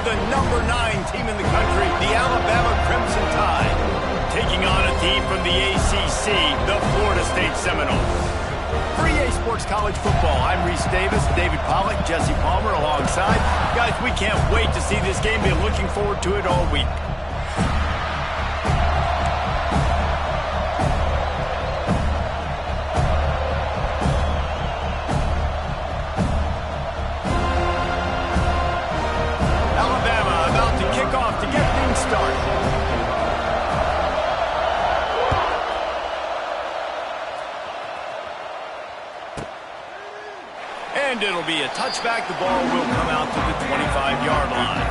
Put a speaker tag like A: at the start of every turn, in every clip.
A: the #9 team in the country, the Alabama Crimson Tide, taking on a team from the ACC, the Florida State Seminoles. For EA Sports College Football, I'm Reese Davis, David Pollack, Jesse Palmer alongside. Guys, we can't wait to see this game. Been looking forward to it all week. Alabama about to kick off to get things started. And it'll be a touchback. The ball will come out to the 25-yard line.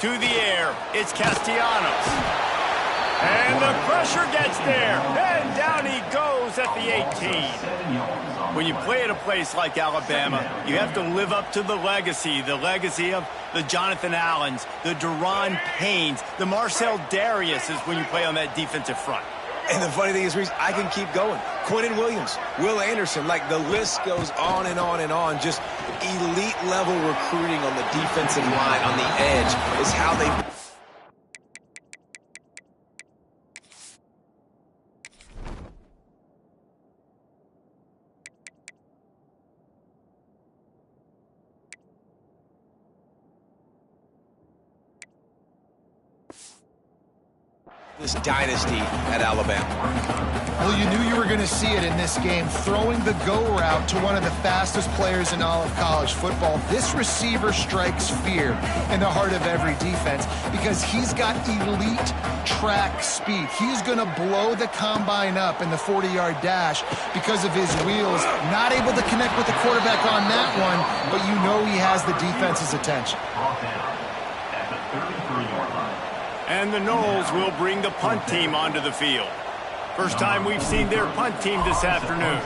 A: To the air, it's Castellanos. And the pressure gets there. And down he goes at the 18. When you play at a place like Alabama, you have to live up to the legacy of the Jonathan Allens, the Deron Paynes, the Marcel Dariuses when you play on that defensive front.
B: And the funny thing is, Reese, I can keep going. Quentin Williams, Will Anderson, like the list goes on and on and on. Just elite level recruiting on the defensive line, on the edge, is how they... this dynasty at Alabama.
C: Well, you knew you were going to see it in this game, throwing the go route to one of the fastest players in all of college football. This receiver strikes fear in the heart of every defense because he's got elite track speed. He's going to blow the combine up in the 40-yard dash because of his wheels. Not able to connect with the quarterback on that one, but you know he has the defense's attention.
A: And the Noles will bring the punt team onto the field. First time we've seen their punt team this afternoon.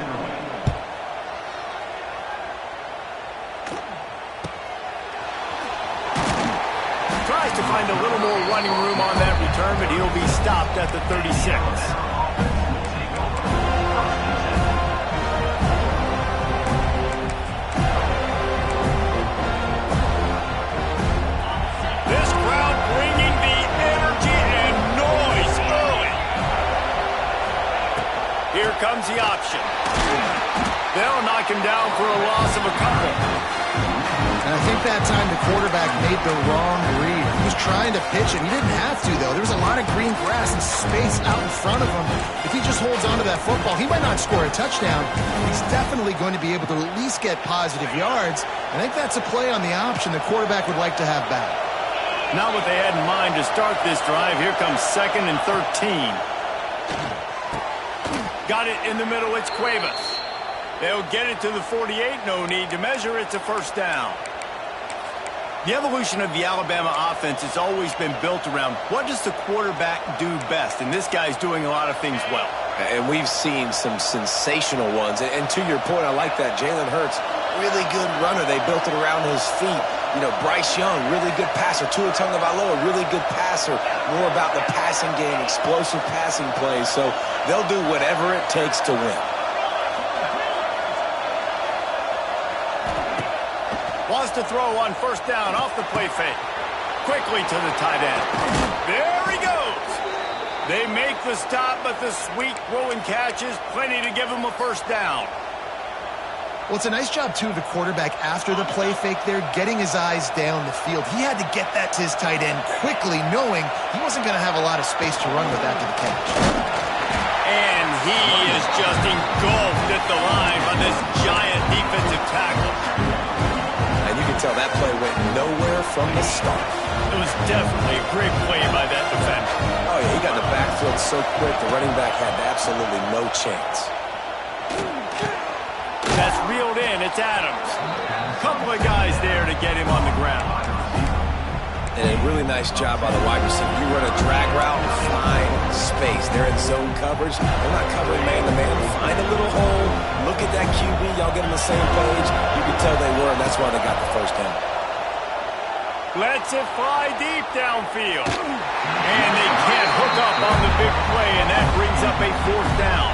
A: Tries to find a little more running room on that return, but he'll be stopped at the 36. Here comes the option. They'll knock him down for a loss of a couple.
C: And I think that time the quarterback made the wrong read. He was trying to pitch it. He didn't have to, though. There was a lot of green grass and space out in front of him. If he just holds on to that football, he might not score a touchdown. He's definitely going to be able to at least get positive yards. I think that's a play on the option the quarterback would like to have back.
A: Not what they had in mind to start this drive. Here comes 2nd and 13. Got it in the middle, it's Cuevas. They'll get it to the 48, no need to measure, it's a first down. The evolution of the Alabama offense has always been built around what does the quarterback do best, and this guy's doing a lot of things well.
B: And we've seen some sensational ones, and to your point, I like that. Jalen Hurts, really good runner. They built it around his feet. You know, Bryce Young, really good passer. Tua Tagovailoa, really good passer. More about the passing game, explosive passing plays. So they'll do whatever it takes to win.
A: Wants to throw on first down off the play fake. Quickly to the tight end. There he goes. They make the stop, but the sweet throw and catch is plenty to give him a first down.
C: Well, it's a nice job, too, of the quarterback after the play fake there, getting his eyes down the field. He had to get that to his tight end quickly, knowing he wasn't going to have a lot of space to run with after the catch.
A: And he is just engulfed at the line by this giant defensive tackle.
B: And you can tell that play went nowhere from the start.
A: It was definitely a great play by that defender.
B: Oh, yeah, he got the backfield so quick, the running back had absolutely no chance.
A: That's reeled in. It's Adams. A couple of guys there to get him on the ground.
B: And a really nice job by the wide receiver. You run a drag route, find space. They're in zone coverage. They're not covering man-to-man. Find a little hole. Look at that QB, y'all get on the same page. You can tell they were, and that's why they got the first down.
A: Lets it fly deep downfield. And they can't hook up on the big play, and that brings up a 4th down.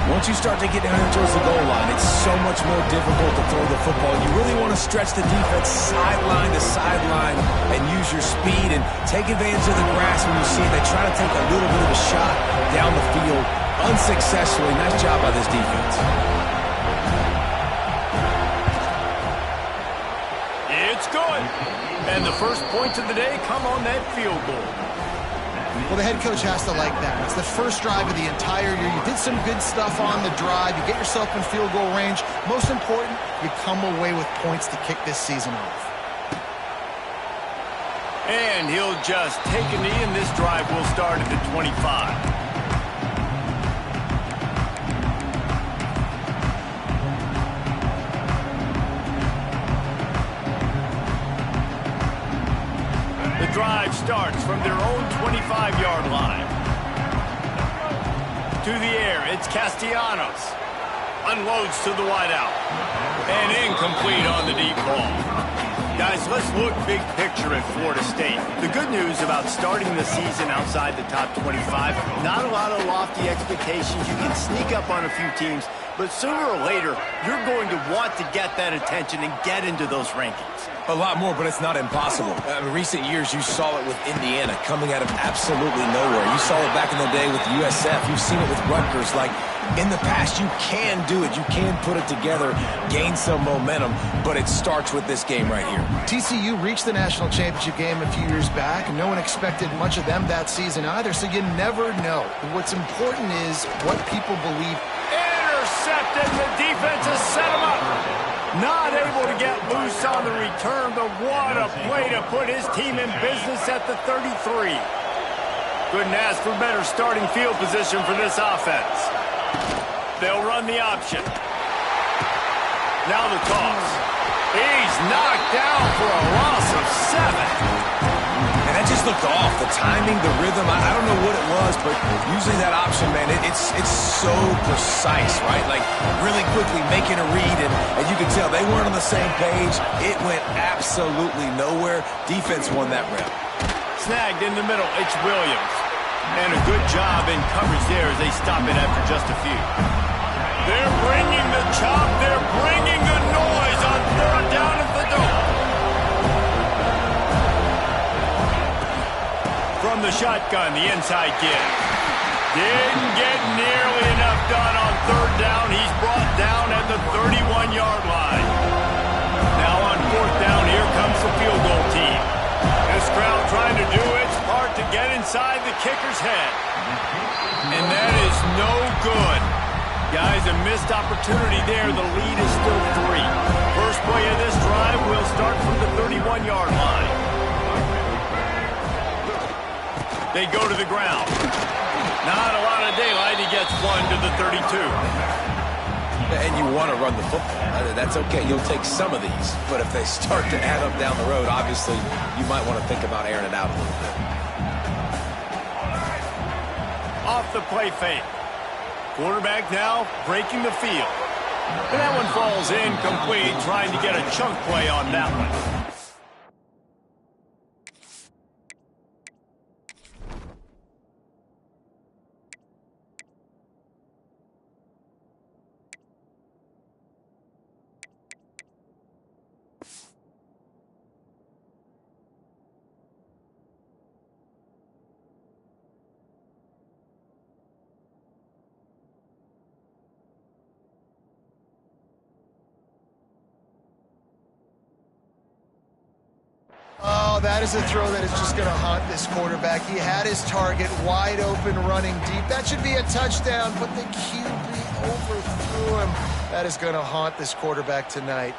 B: Once you start to get down towards the goal line, it's so much more difficult to throw the football. You really want to stretch the defense sideline to sideline and use your speed and take advantage of the grass when you see it. They try to take a little bit of a shot down the field unsuccessfully. Nice job by this defense.
A: It's good. And the first points of the day come on that field goal.
C: Well, the head coach has to like that. It's the first drive of the entire year. You did some good stuff on the drive. You get yourself in field goal range. Most important, you come away with points to kick this season off.
A: And he'll just take a knee, and this drive will start at the 25. Drive starts from their own 25-yard line. To the air, it's Castellanos. Unloads to the wideout. And incomplete on the deep ball. Guys, let's look big picture at Florida State. The good news about starting the season outside the top 25, not a lot of lofty expectations. You can sneak up on a few teams, but sooner or later, you're going to want to get that attention and get into those rankings.
B: A lot more, but it's not impossible. In recent years, you saw it with Indiana coming out of absolutely nowhere. You saw it back in the day with USF. You've seen it with Rutgers. Like, in the past, you can do it. You can put it together, gain some momentum, but it starts with this game right here.
C: TCU reached the national championship game a few years back, and no one expected much of them that season either, so you never know. What's important is what people believe.
A: Intercepted. The defense has set him up. Not able to get loose on the return, but what a play to put his team in business at the 33. Couldn't ask for better starting field position for this offense. They'll run the option. Now the toss. He's knocked down for a loss of 7.
B: And that just looked off. The timing, the rhythm, I don't know what it was, but usually that option, man, it's so precise, right? Like, really quickly making a read, and you can tell they weren't on the same page. It went absolutely nowhere. Defense won that rep.
A: Snagged in the middle, it's Williams. And a good job in coverage there as they stop it after just a few. They're bringing the chop. They're bringing the noise on 3rd down at the Dome. From the shotgun, the inside give. Didn't get nearly enough done on 3rd down. He's brought down at the 31-yard line. Now on 4th down, here comes the field goal team. This crowd trying to do its part to get inside the kicker's head. And that is no good. Guys, a missed opportunity there. The lead is still 3. First play of this drive will start from the 31-yard line. They go to the ground. Not a lot of daylight. He gets one to the 32.
B: And you want to run the football. That's okay. You'll take some of these. But if they start to add up down the road, obviously, you might want to think about airing it out a little bit.
A: Off the play fake. Quarterback now breaking the field. And that one falls incomplete, trying to get a chunk play on that one.
C: Oh, that is a throw that is just going to haunt this quarterback. He had his target wide open, running deep. That should be a touchdown, but the QB overthrew him. That is going to haunt this quarterback tonight.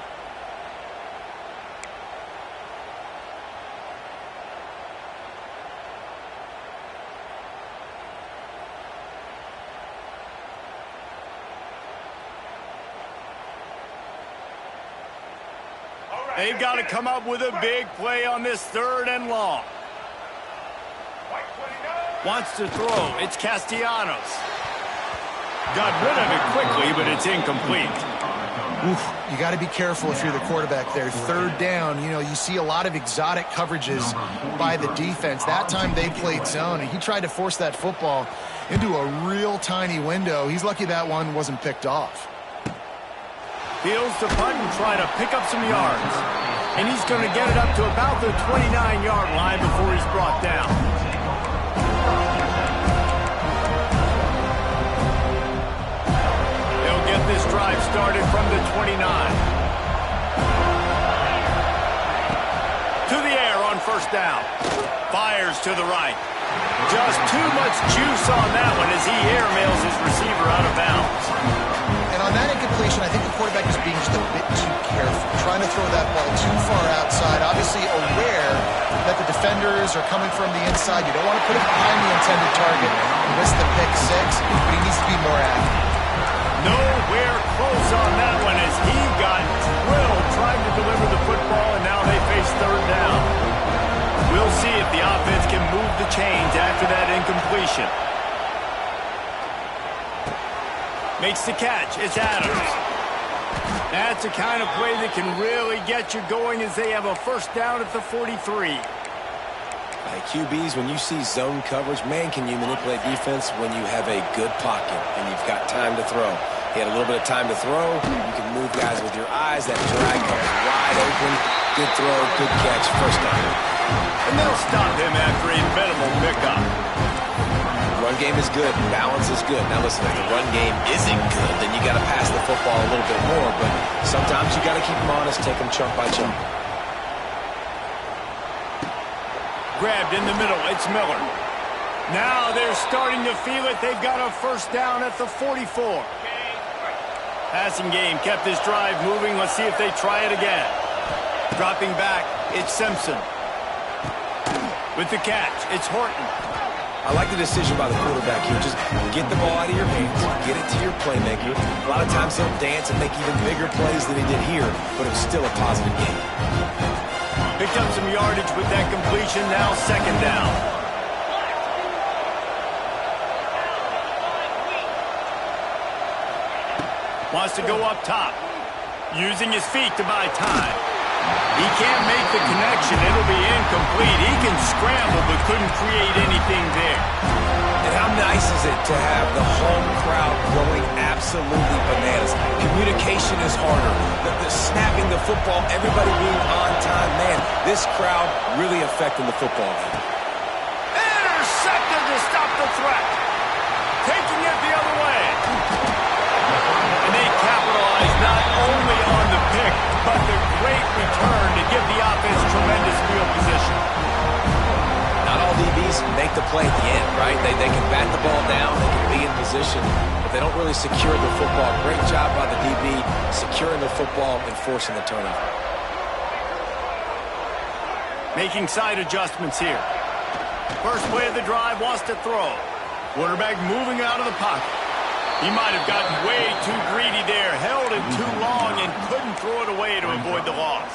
A: They've got to come up with a big play on this 3rd and long. Wants to throw. It's Castellanos. Got rid of it quickly, but it's incomplete.
C: You got to be careful if you're the quarterback there. Third down, you see a lot of exotic coverages by the defense. That time they played zone, and he tried to force that football into a real tiny window. He's lucky that one wasn't picked off.
A: Fields to punt and try to pick up some yards. And he's going to get it up to about the 29-yard line before he's brought down. They'll get this drive started from the 29. To the air on first down. Fires to the right. Just too much juice on that one as he airmails his receiver out of bounds.
C: And on that incompletion, I think the quarterback is being just a bit too careful, trying to throw that ball too far outside, obviously aware that the defenders are coming from the inside. You don't want to put it behind the intended target and risk the pick six, but he needs to be more accurate.
A: Nowhere close on that one as he got drilled trying to deliver the football, and now they face third down. We'll see if the offense can move the chains after that incompletion. Makes the catch. It's Adams. That's the kind of play that can really get you going as they have a first down at the 43.
B: QBs, when you see zone coverage, man, can you manipulate defense when you have a good pocket and you've got time to throw. He had a little bit of time to throw. You can move guys with your eyes. That drag comes wide open. Good throw, good catch, first down.
A: And they'll stop him after a minimal pickup.
B: Run game is good. Balance is good. Now listen, if the run game isn't good, then you got to pass the football a little bit more. But sometimes you got to keep them honest, take them chunk by chunk.
A: Grabbed in the middle. It's Miller. Now they're starting to feel it. They've got a first down at the 44. Passing game kept this drive moving. Let's see if they try it again. Dropping back, it's Simpson. With the catch, it's Horton.
B: I like the decision by the quarterback here. Just get the ball out of your hands, get it to your playmaker. A lot of times he'll dance and make even bigger plays than he did here, but it was still a positive game.
A: Picked up some yardage with that completion. Now second down. Wants to go up top. Using his feet to buy time. He can't make the connection. It'll be incomplete. He can scramble but couldn't create anything there.
B: And how nice is it to have the home crowd going absolutely bananas? Communication is harder. The snapping the football, everybody being on time. Man, this crowd really affecting the football game.
A: Intercepted to stop the threat. Taking it the other way. And they capitalize not only on the pick, but the great return to give the offense tremendous field position.
B: Not all DBs make the play at the end, right? They can bat the ball down, they can be in position, but they don't really secure the football. Great job by the DB securing the football and forcing the turnover.
A: Making side adjustments here. First play of the drive, wants to throw. Quarterback moving out of the pocket. He might have gotten way too greedy there, held it too long, and couldn't throw it away to avoid the loss.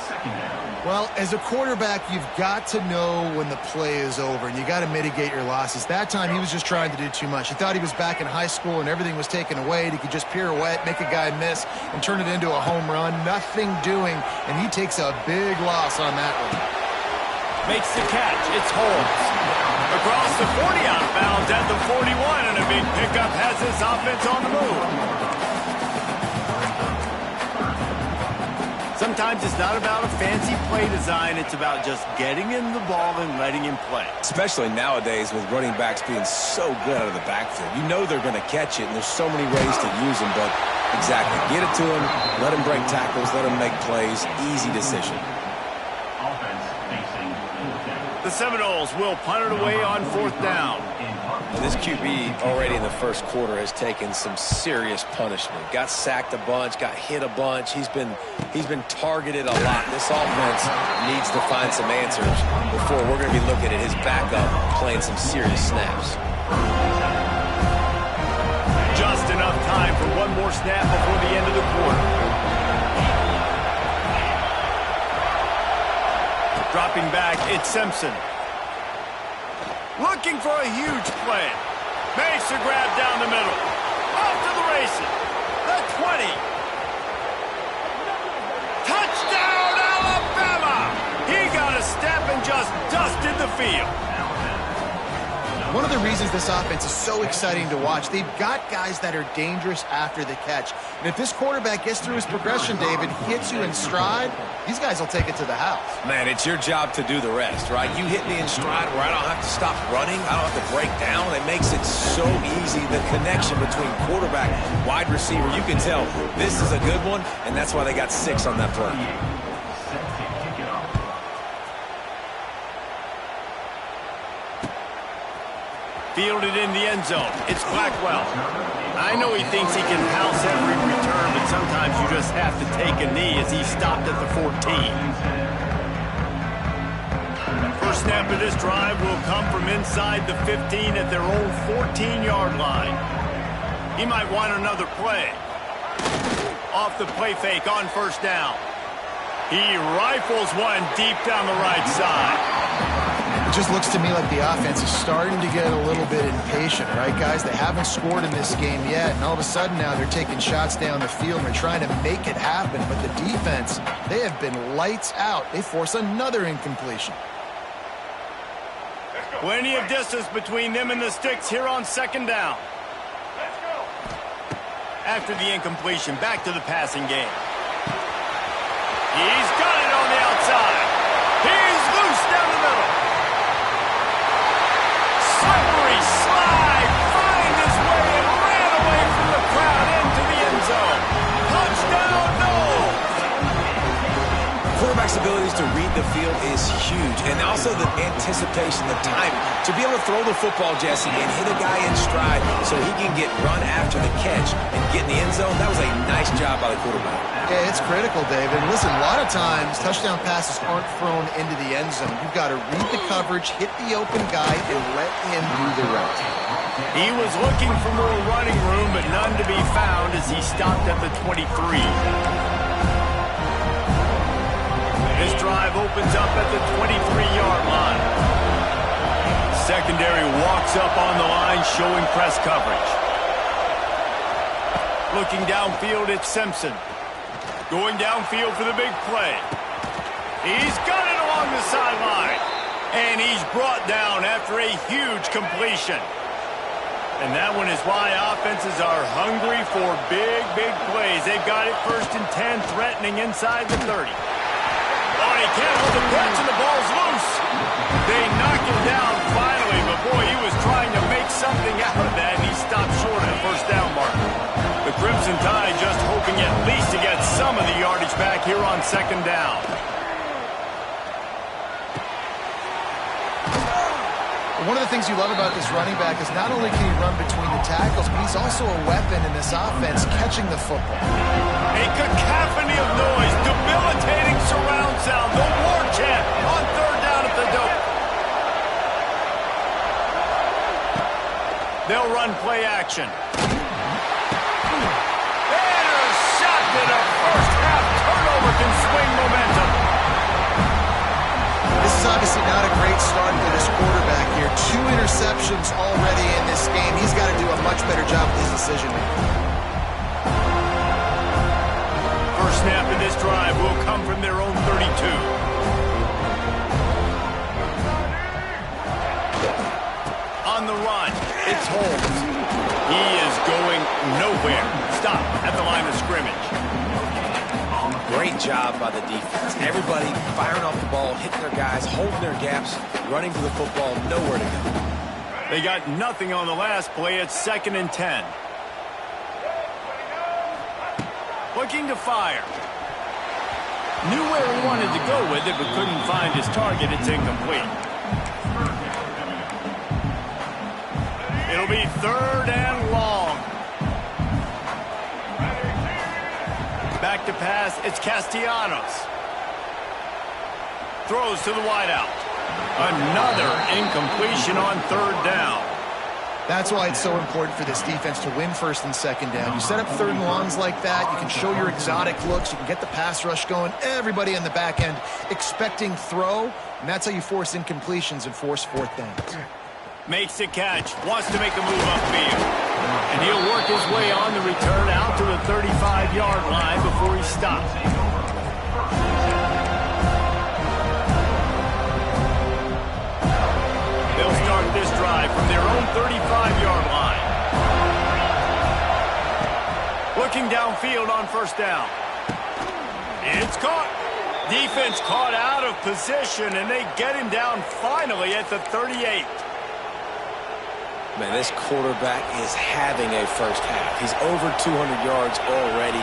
C: Well, as a quarterback, you've got to know when the play is over, and you got to mitigate your losses. That time, he was just trying to do too much. He thought he was back in high school and everything was taken away, and he could just pirouette, make a guy miss, and turn it into a home run. Nothing doing, and he takes a big loss on that one.
A: Makes the catch. It's Holmes. Across the 40 out of bounds at the 41, and a big pickup has this offense on the move. Sometimes it's not about a fancy play design. It's about just getting him the ball and letting him play.
B: Especially nowadays with running backs being so good out of the backfield. You know they're going to catch it, and there's so many ways to use them, but exactly. Get it to him, let him break tackles, let him make plays. Easy decision.
A: The Seminoles will punt it away on fourth down.
B: And this QB already in the first quarter has taken some serious punishment. Got sacked a bunch, got hit a bunch. He's been targeted a lot. This offense needs to find some answers before we're going to be looking at his backup playing some serious snaps.
A: Just enough time for one more snap before the end of the quarter. Dropping back, it's Simpson. Looking for a huge play. Makes a grab down the middle. Off to the races. The 20. field.
C: One of the reasons this offense is so exciting to watch, they've got guys that are dangerous after the catch. And if this quarterback gets through his progression, David, hits you in stride, these guys will take it to the house.
B: Man, it's your job to do the rest, right? You hit me in stride where I don't have to stop running. I don't have to break down. It makes it so easy, the connection between quarterback, wide receiver. You can tell this is a good one, and that's why they got 6 on that play.
A: Fielded in the end zone. It's Blackwell. I know he thinks he can house every return, but sometimes you just have to take a knee as he stopped at the 14. First snap of this drive will come from inside the 15 at their own 14-yard line. He might want another play. Off the play fake on first down. He rifles one deep down the right side.
C: It just looks to me like the offense is starting to get a little bit impatient, right, guys? They haven't scored in this game yet, and all of a sudden now they're taking shots down the field and they're trying to make it happen. But the defense, they have been lights out. They force another incompletion.
A: Plenty of distance between them and the sticks here on second down. After the incompletion, back to the passing game. He's got it on the outside. He's loose down the middle. Slippery slide, find his way and ran away from the crowd into the end zone. Touchdown, Noel.
B: Quarterback's abilities to read the field is huge, and also the anticipation, the timing. To be able to throw the football, Jesse, and hit a guy in stride so he can get run after the catch and get in the end zone, that was a nice job by the quarterback.
C: Yeah, it's critical, David. Listen, a lot of times touchdown passes aren't thrown into the end zone. You've got to read the coverage, hit the open guy, and let him do the rest.
A: He was looking for more running room, but none to be found as he stopped at the 23. This drive opens up at the 23-yard line. Secondary walks up on the line, showing press coverage. Looking downfield, it's Simpson. Going downfield for the big play. He's got it along the sideline. And he's brought down after a huge completion. And that one is why offenses are hungry for big, big plays. They've got it 1st and 10, threatening inside the 30. Oh, and he can't hold the catch, and the ball's loose. They knock him down finally, but boy, he was trying to make something out of that, and he stopped short of the first down mark. The Crimson Tide just hoping at least to get some of the yardage back here on second down.
C: One of the things you love about this running back is not only can he run between the tackles, but he's also a weapon in this offense catching the football.
A: A cacophony of noise, debilitating surround sound, the war chant on third down at the dope. They'll run play action. Intercepted, a first half turnover can swing momentum.
C: This is obviously not a great start for this quarterback here. 2 interceptions already in this game. He's got to do a much better job with his decision making.
A: First snap in this drive will come from their own 32. On the run, it's Holmes. He is going nowhere. Stop at the line of scrimmage.
B: Great job by the defense. Everybody firing off the ball, hitting their guys, holding their gaps, running to the football, nowhere to go.
A: They got nothing on the last play. It's 2nd and 10. Looking to fire. Knew where he wanted to go with it, but couldn't find his target. It's incomplete. It'll be 3rd and long. Back to pass, it's Castellanos. Throws to the wideout. Another incompletion on 3rd down.
C: That's why it's so important for this defense to win 1st and 2nd down. You set up 3rd and longs like that, you can show your exotic looks, you can get the pass rush going, everybody on the back end expecting throw, and that's how you force incompletions and force 4th downs.
A: Makes the catch, wants to make a move upfield. And he'll work his way on the return out to the 35-yard line before he stops. from their own 35-yard line. Looking downfield on first down. It's caught. Defense caught out of position, and they get him down finally at the 38.
B: Man, this quarterback is having a first half. He's over 200 yards already,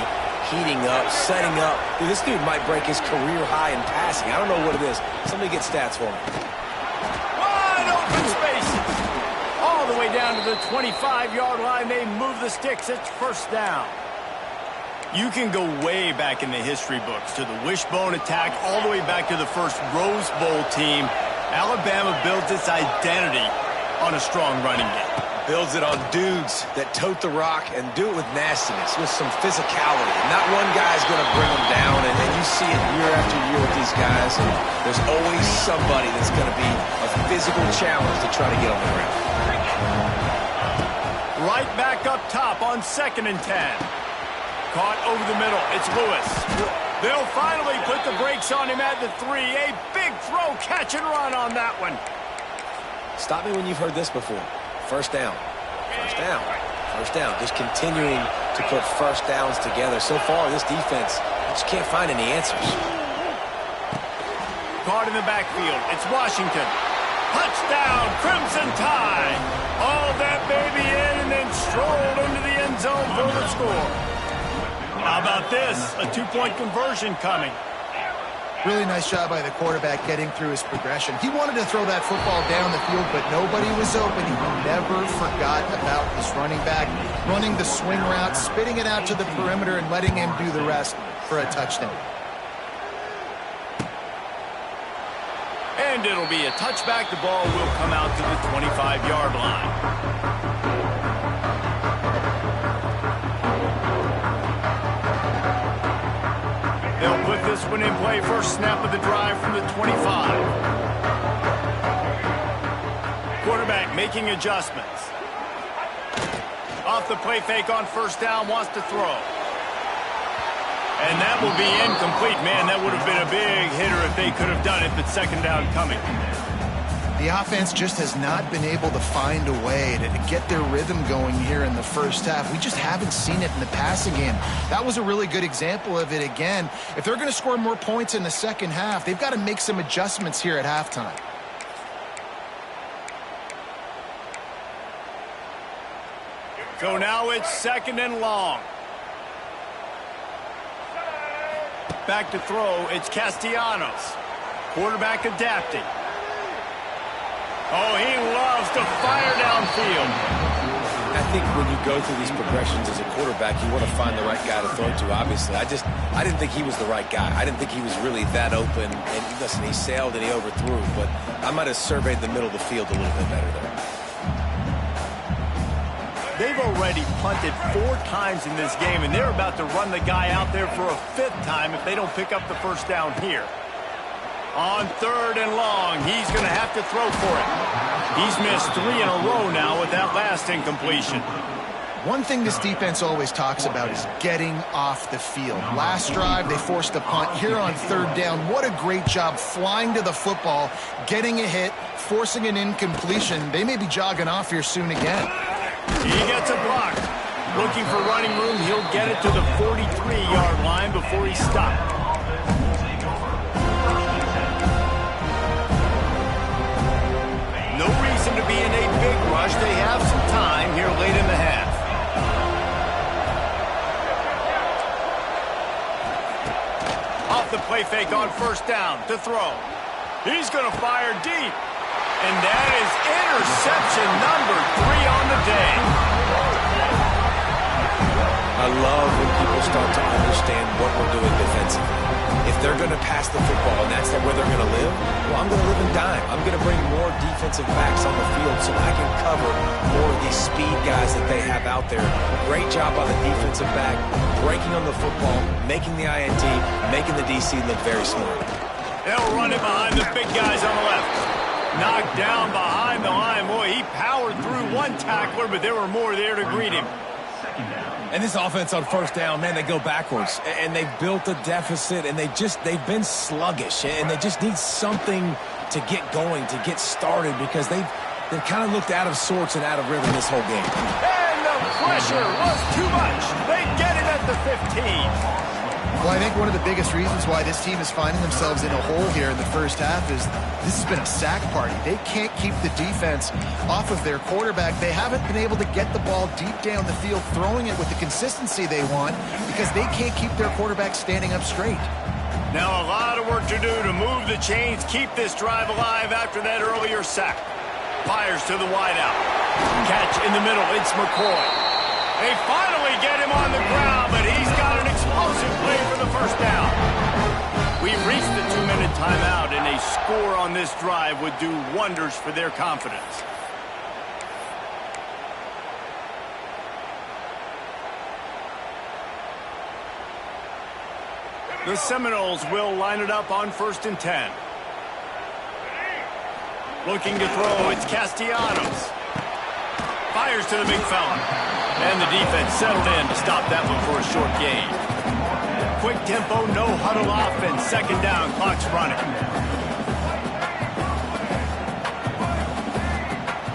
B: heating up, setting up. Dude, this dude might break his career high in passing. I don't know what it is. Somebody get stats for me.
A: Wide open spaces. All the way down to the 25-yard line. They move the sticks. It's first down. You can go way back in the history books to the wishbone attack, all the way back to the first Rose Bowl team. Alabama builds its identity on a strong running game.
B: Builds it on dudes that tote the rock and do it with nastiness, with some physicality. Not one guy's going to bring them down, and you see it year after year with these guys, and there's always somebody that's going to be a physical challenge to try to get on the ground.
A: Right back up top on 2nd and 10. Caught over the middle. It's Lewis. They'll finally put the brakes on him at the 3. A big throw, catch and run on that one.
B: Stop me when you've heard this before. First down. First down. First down. Just continuing to put first downs together. So far, this defense just can't find any answers.
A: Caught in the backfield. It's Washington. Touchdown, Crimson Tide. All that baby in and then strolled into the end zone for the score. How about this? A 2-point conversion coming.
C: Really nice job by the quarterback getting through his progression. He wanted to throw that football down the field, but nobody was open. He never forgot about his running back, running the swing route, spitting it out to the perimeter, and letting him do the rest for a touchdown.
A: And it'll be a touchback. The ball will come out to the 25-yard line. They'll put this one in play. First snap of the drive from the 25. Quarterback making adjustments. Off the play fake on first down, wants to throw. And that will be incomplete. Man, that would have been a big hitter if they could have done it, but second down coming.
C: The offense just has not been able to find a way to get their rhythm going here in the first half. We just haven't seen it in the passing game. That was a really good example of it again. If they're going to score more points in the second half, they've got to make some adjustments here at halftime.
A: So now it's 2nd and long. Back to throw, it's Castellanos. Quarterback adapting. Oh, he loves to fire downfield.
B: I think when you go through these progressions as a quarterback, you want to find the right guy to throw to, obviously. I didn't think he was the right guy. I didn't think he was really that open. And listen, he sailed and he overthrew, but I might have surveyed the middle of the field a little bit better there.
A: They've already punted 4 times in this game, and they're about to run the guy out there for a 5th time if they don't pick up the first down here. On 3rd and long, he's going to have to throw for it. He's missed 3 in a row now with that last incompletion.
C: One thing this defense always talks about is getting off the field. Last drive, they forced a punt. Here on 3rd down, what a great job flying to the football, getting a hit, forcing an incompletion. They may be jogging off here soon again.
A: He gets a block. Looking for running room, he'll get it to the 43-yard line before he's stopped. No reason to be in a big rush. They have some time here late in the half. Off the play fake on first down to throw. He's going to fire deep. And that is interception number 3 on the day.
B: I love when people start to understand what we're doing defensively. If they're going to pass the football and that's where they're going to live, well, I'm going to live and dime. I'm going to bring more defensive backs on the field so I can cover more of these speed guys that they have out there. Great job by the defensive back, breaking on the football, making the INT, making the DC look very smart.
A: They'll run it behind the big guys on the left. Knocked down behind the line. Boy, he powered through one tackler, but there were more there to greet him.
B: And this offense on first down, man, they go backwards. And they've built a deficit, and they've been sluggish. And they just need something to get going, to get started, because they've They've kind of looked out of sorts and out of rhythm this whole game.
A: And the pressure was too much. They get him at the 15.
C: Well, I think one of the biggest reasons why this team is finding themselves in a hole here in the first half is this has been a sack party. They can't keep the defense off of their quarterback. They haven't been able to get the ball deep down the field, throwing it with the consistency they want because they can't keep their quarterback standing up straight.
A: Now a lot of work to do to move the chains, keep this drive alive after that earlier sack. Fires to the wideout. Catch in the middle. It's McCoy. They finally get him on the ground, but he's got an explosive play for the first down. We've reached the 2-minute timeout, and a score on this drive would do wonders for their confidence. The Seminoles will line it up on 1st and 10. Looking to throw, it's Castellanos. Fires to the big fella. And the defense settled in to stop that one for a short gain. Quick tempo, no huddle offense. 2nd down, clock's running.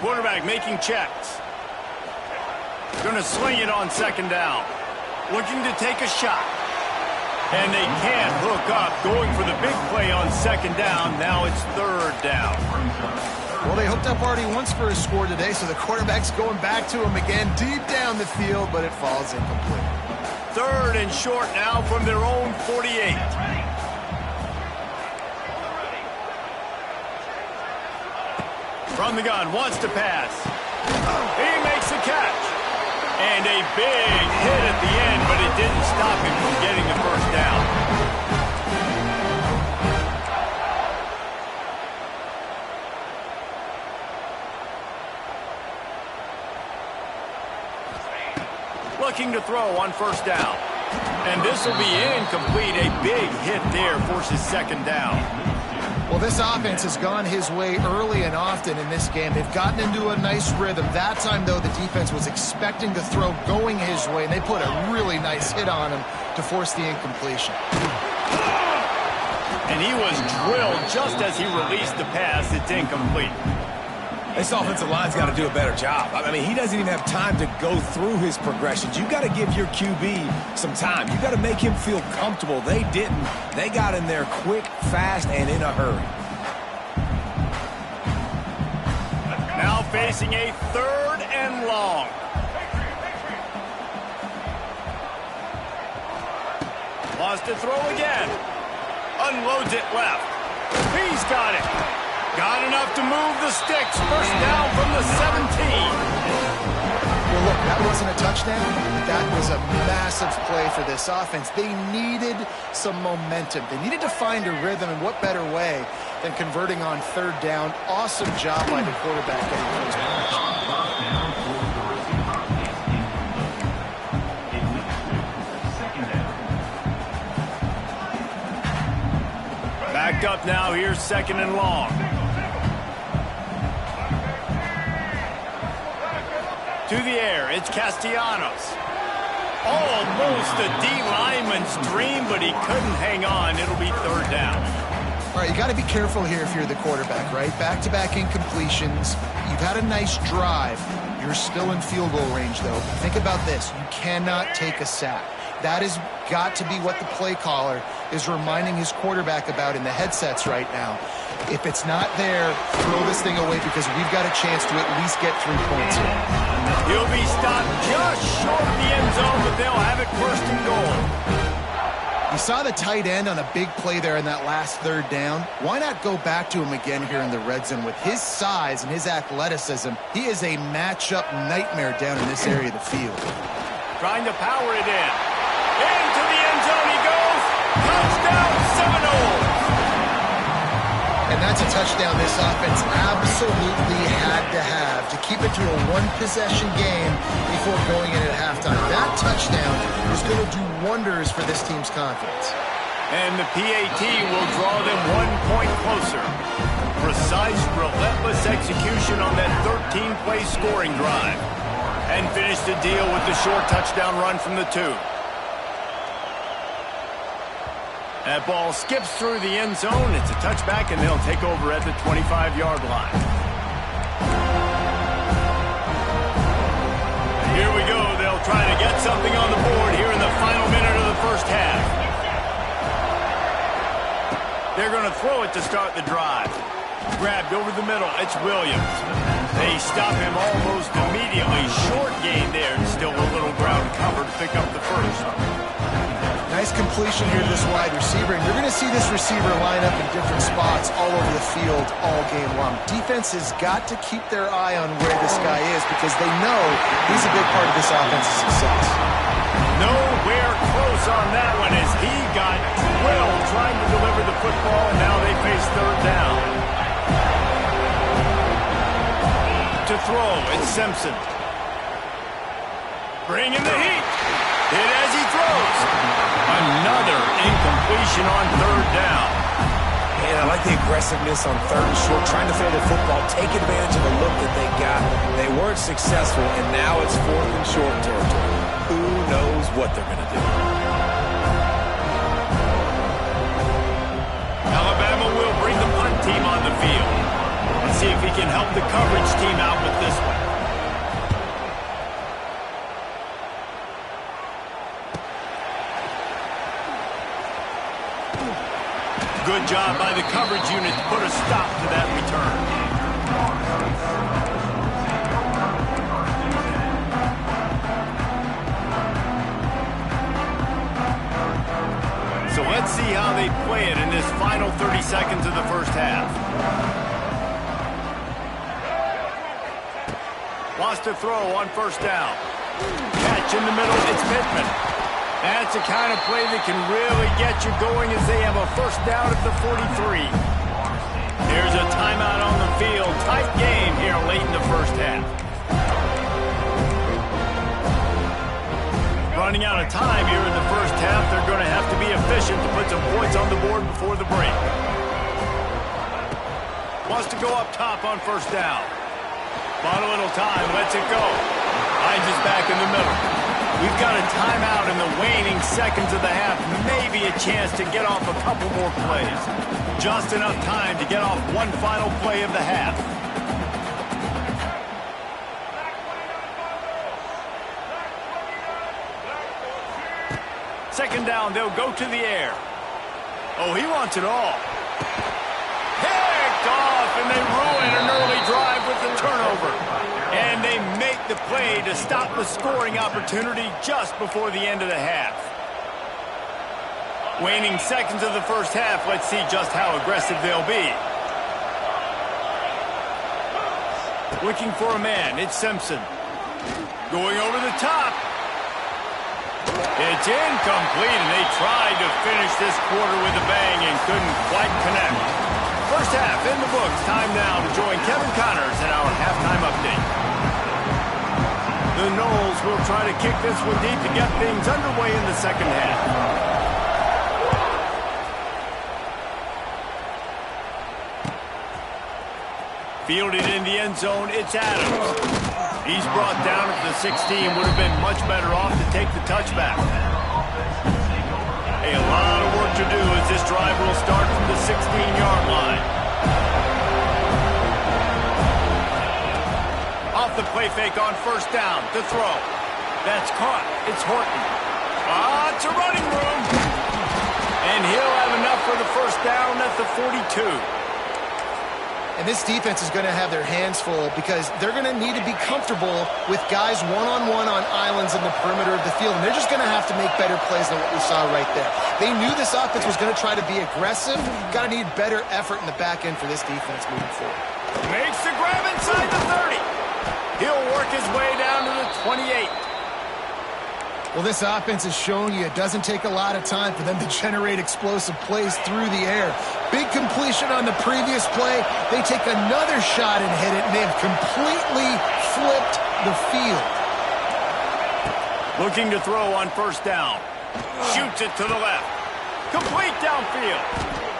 A: Quarterback making checks. Gonna sling it on 2nd down. Looking to take a shot. And they can't hook up. Going for the big play on 2nd down. Now it's 3rd down.
C: Well, they hooked up already once for a score today, so the quarterback's going back to him again deep down the field, but it falls incomplete.
A: 3rd and short now from their own 48. From the gun, wants to pass. He makes the catch. And a big hit at the end, but it didn't stop him from getting the 1st down. Looking to throw on 1st down. And this will be incomplete. A big hit there forces 2nd down.
C: Well, this offense has gone his way early and often in this game. They've gotten into a nice rhythm. That time, though, the defense was expecting the throw going his way, and they put a really nice hit on him to force the incompletion.
A: And he was drilled just as he released the pass. It's incomplete.
B: This offensive line's got to do a better job. I mean, he doesn't even have time to go through his progressions. You got to give your QB some time. You got to make him feel comfortable. They didn't. They got in there quick, fast, and in a hurry.
A: Now facing a 3rd and long. Lost to throw again. Unloads it left. He's got it. Got enough to move the sticks. 1st down from the 17.
C: Well, look, that wasn't a touchdown. That was a massive play for this offense. They needed some momentum. They needed to find a rhythm, and what better way than converting on 3rd down. Awesome job by the quarterback getting those points.
A: Back up now. Here's 2nd and long. To the air, it's Castellanos. Almost a D lineman's dream, but he couldn't hang on. It'll be 3rd down.
C: All right, you got to be careful here if you're the quarterback, right? Back-to-back incompletions. You've had a nice drive. You're still in field goal range, though. Think about this. You cannot take a sack. That has got to be what the play caller is reminding his quarterback about in the headsets right now. If it's not there, throw this thing away because we've got a chance to at least get 3 points here.
A: He'll be stopped just short of the end zone, but they'll have it 1st and goal.
C: You saw the tight end on a big play there in that last 3rd down. Why not go back to him again here in the red zone? With his size and his athleticism, he is a matchup nightmare down in this area of the field.
A: Trying to power it in. Into the end zone he goes. Touchdown, Seminoles.
C: And that's a touchdown this offense absolutely had to have to keep it to a 1-possession game before going in at halftime. That touchdown is going to do wonders for this team's confidence.
A: And the PAT will draw them 1 point closer. Precise, relentless execution on that 13-play scoring drive. And finish the deal with the short touchdown run from the 2. That ball skips through the end zone. It's a touchback, and they'll take over at the 25-yard line. will try to get something on the board here in the final minute of the first half. They're going to throw it to start the drive. Grabbed over the middle. It's Williams. They stop him almost immediately. Short gain there. Still a little ground cover to pick up the first.
C: Nice completion here to this wide receiver. And you're going to see this receiver line up in different spots all over the field all game long. Defense has got to keep their eye on where this guy is because they know he's a big part of this offense's success.
A: Nowhere close on that one as he got well trying to deliver the football, and now they face third down. To throw, it's Simpson. Bringing the heat. Hit as he throws. Another incompletion on third down.
B: And I like the aggressiveness on third and short, trying to throw the football, take advantage of the look that they got. They weren't successful, and now it's fourth and short territory. Who knows what they're going to do?
A: Alabama will bring the punt team on the field. Let's see if he can help the coverage team out with this one. Good job by the coverage unit to put a stop to that return. So let's see how they play it in this final 30 seconds of the first half. Wants to throw on first down. Catch in the middle, it's Pittman. That's the kind of play that can really get you going as they have a first down at the 43. There's a timeout on the field. Tight game here late in the first half. Running out of time here in the first half. They're going to have to be efficient to put some points on the board before the break. Wants to go up top on first down. Bought a little time, lets it go. Hines is back in the middle. We've got a timeout in the waning seconds of the half. Maybe a chance to get off a couple more plays. Just enough time to get off one final play of the half. Second down, they'll go to the air. Oh, he wants it all. Picked off, and they ruin an early drive with the turnover. And they make the play to stop the scoring opportunity just before the end of the half. Waning seconds of the first half. Let's see just how aggressive they'll be. Looking for a man. It's Simpson. Going over the top. It's incomplete, and they tried to finish this quarter with a bang and couldn't quite connect. First half in the books. Time now to join Kevin Connors in our halftime update. The Noles will try to kick this one deep to get things underway in the second half. Fielded in the end zone, it's Adams. He's brought down at the 16. Would have been much better off to take the touchback. A lot of work to do as this drive will start from the 16-yard line. Off the play fake on first down to throw. That's caught. It's Horton. It's a running room. And he'll have enough for the first down at the 42.
C: And this defense is going to have their hands full because they're going to need to be comfortable with guys one-on-one on islands in the perimeter of the field. And they're just going to have to make better plays than what we saw right there. They knew this offense was going to try to be aggressive. Got to need better effort in the back end for this defense moving forward.
A: Makes the grab inside the 30. He'll work his way down to the 28.
C: Well, this offense is showing you it doesn't take a lot of time for them to generate explosive plays through the air. Big completion on the previous play. They take another shot and hit it, and they've completely flipped the field.
A: Looking to throw on first down. Shoots it to the left. Complete downfield.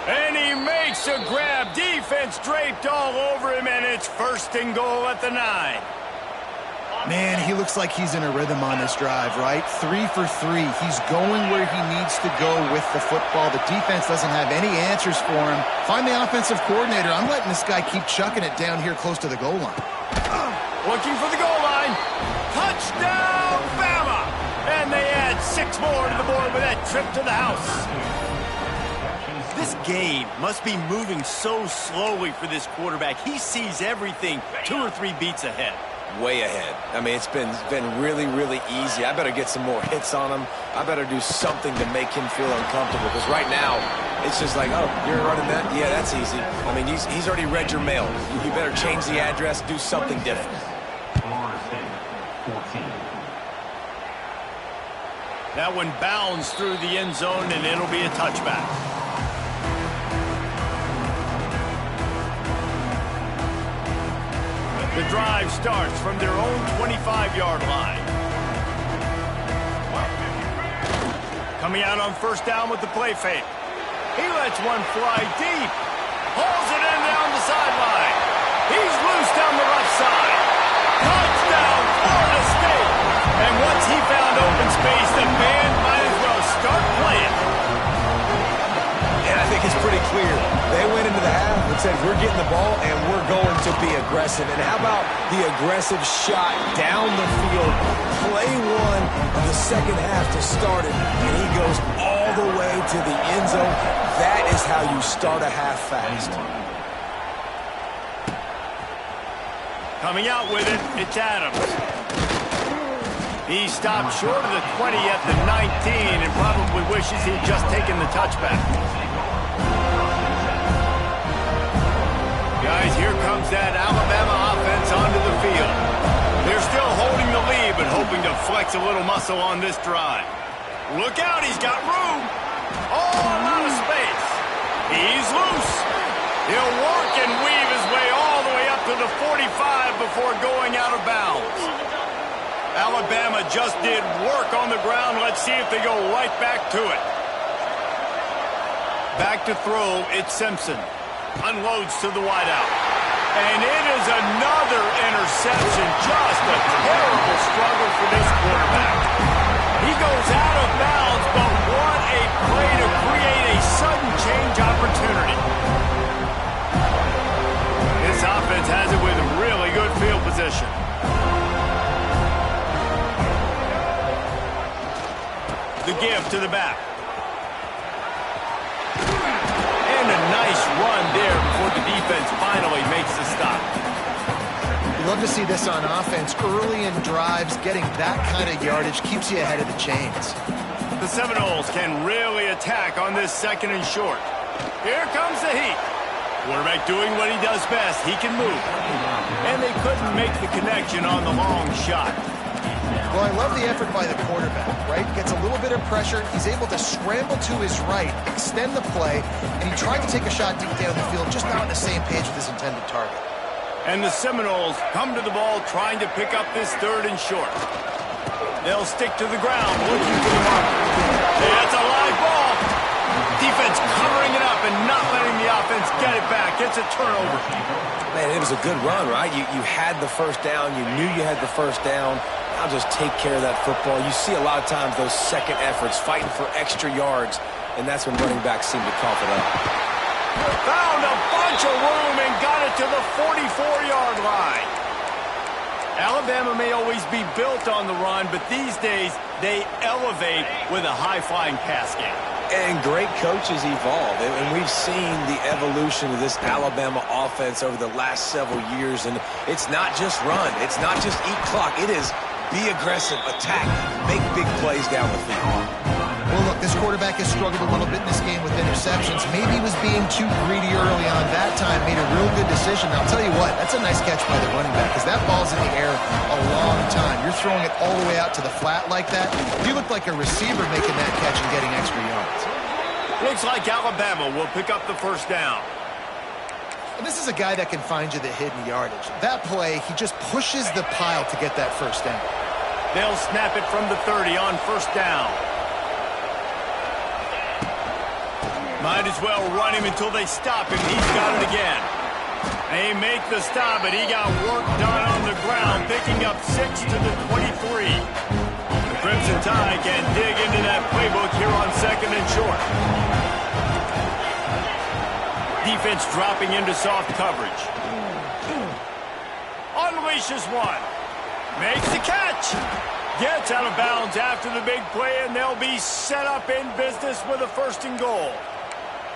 A: And he makes a grab. Defense draped all over him, and it's first and goal at the 9.
C: Man, he looks like he's in a rhythm on this drive, right? 3 for 3. He's going where he needs to go with the football. The defense doesn't have any answers for him. Find the offensive coordinator. I'm letting this guy keep chucking it down here close to the goal line.
A: Looking for the goal line. Touchdown, Bama! trip to the house. This game must be moving so slowly for this quarterback. He sees everything 2 or 3 beats ahead.
B: Way ahead. I mean, it's been really, really easy. I better get some more hits on him. I better do something to make him feel uncomfortable, because right now, it's just like, oh, you're running that? Yeah, that's easy. I mean, he's already read your mail. You better change the address, do something different.
A: That one bounds through the end zone, and it'll be a touchback. The drive starts from their own 25-yard line. Coming out on first down with the play fake. He lets one fly deep. Hauls it in down the sideline. He's loose down the left side. Touchdown, Florida State. And once he found open space, the band might as well start playing.
B: And I think it's pretty clear. They went into the half and said, we're getting the ball and we're going to be aggressive. And how about the aggressive shot down the field? Play one of the second half to start it, and he goes all the way to the end zone. That is how you start a half fast.
A: Coming out with it, it's Adams. He stopped short of the 20 at the 19 and probably wishes he'd just taken the touchback. Guys, here comes that Alabama offense onto the field. They're still holding the lead, but hoping to flex a little muscle on this drive. Look out, he's got room. Oh, a lot of space. He's loose. He'll work and weave his way all the way up to the 45 before going out of bounds. Alabama just did work on the ground. Let's see if they go right back to it. Back to throw, it's Simpson. Unloads to the wideout. And it is another interception. Just a terrible struggle for this quarterback. He goes out of bounds, but what a play to create a sudden change opportunity. This offense has it with really good field position. The give to the back. And a nice run there before the defense finally makes the stop.
C: You love to see this on offense. Early in drives, getting that kind of yardage keeps you ahead of the chains.
A: The Seminoles can really attack on this second and short. Here comes the heat. Quarterback doing what he does best. He can move. And they couldn't make the connection on the long shot.
C: Well, I love the effort by the quarterback, right? Gets a little bit of pressure. He's able to scramble to his right, extend the play, and he tried to take a shot deep down the field, just not on the same page with his intended target.
A: And the Seminoles come to the ball trying to pick up this third and short. They'll stick to the ground, looking for the marker. That's a live ball. Defense covering it up and not letting the offense get it back. It's a turnover.
B: Man, it was a good run, right? You had the first down. You knew you had the first down. Now just take care of that football. You see a lot of times those second efforts, fighting for extra yards, and that's when running backs seem to cough it up.
A: Found a bunch of room and got it to the 44-yard line. Alabama may always be built on the run, but these days they elevate with a high-flying pass game.
B: And great coaches evolve, and we've seen the evolution of this Alabama offense over the last several years, and it's not just run. It's not just eat clock. It is be aggressive, attack, make big plays down the field.
C: Well, look, this quarterback has struggled a little bit in this game with interceptions. Maybe he was being too greedy early on. That time made a real good decision. I'll tell you what, that's a nice catch by the running back, because that ball's in the air a long time. You're throwing it all the way out to the flat like that. You look like a receiver making that catch and getting extra yards.
A: Looks like Alabama will pick up the first down.
C: And this is a guy that can find you the hidden yardage. That play, he just pushes the pile to get that first down.
A: They'll snap it from the 30 on first down. Might as well run him until they stop him. He's got it again. They make the stop, but he got work done on the ground, picking up 6 to the 23. The Crimson Tide can dig into that playbook here on second and short. Defense dropping into soft coverage. Unleashes one. Makes the catch. Gets out of bounds after the big play, and they'll be set up in business with a 1st and goal.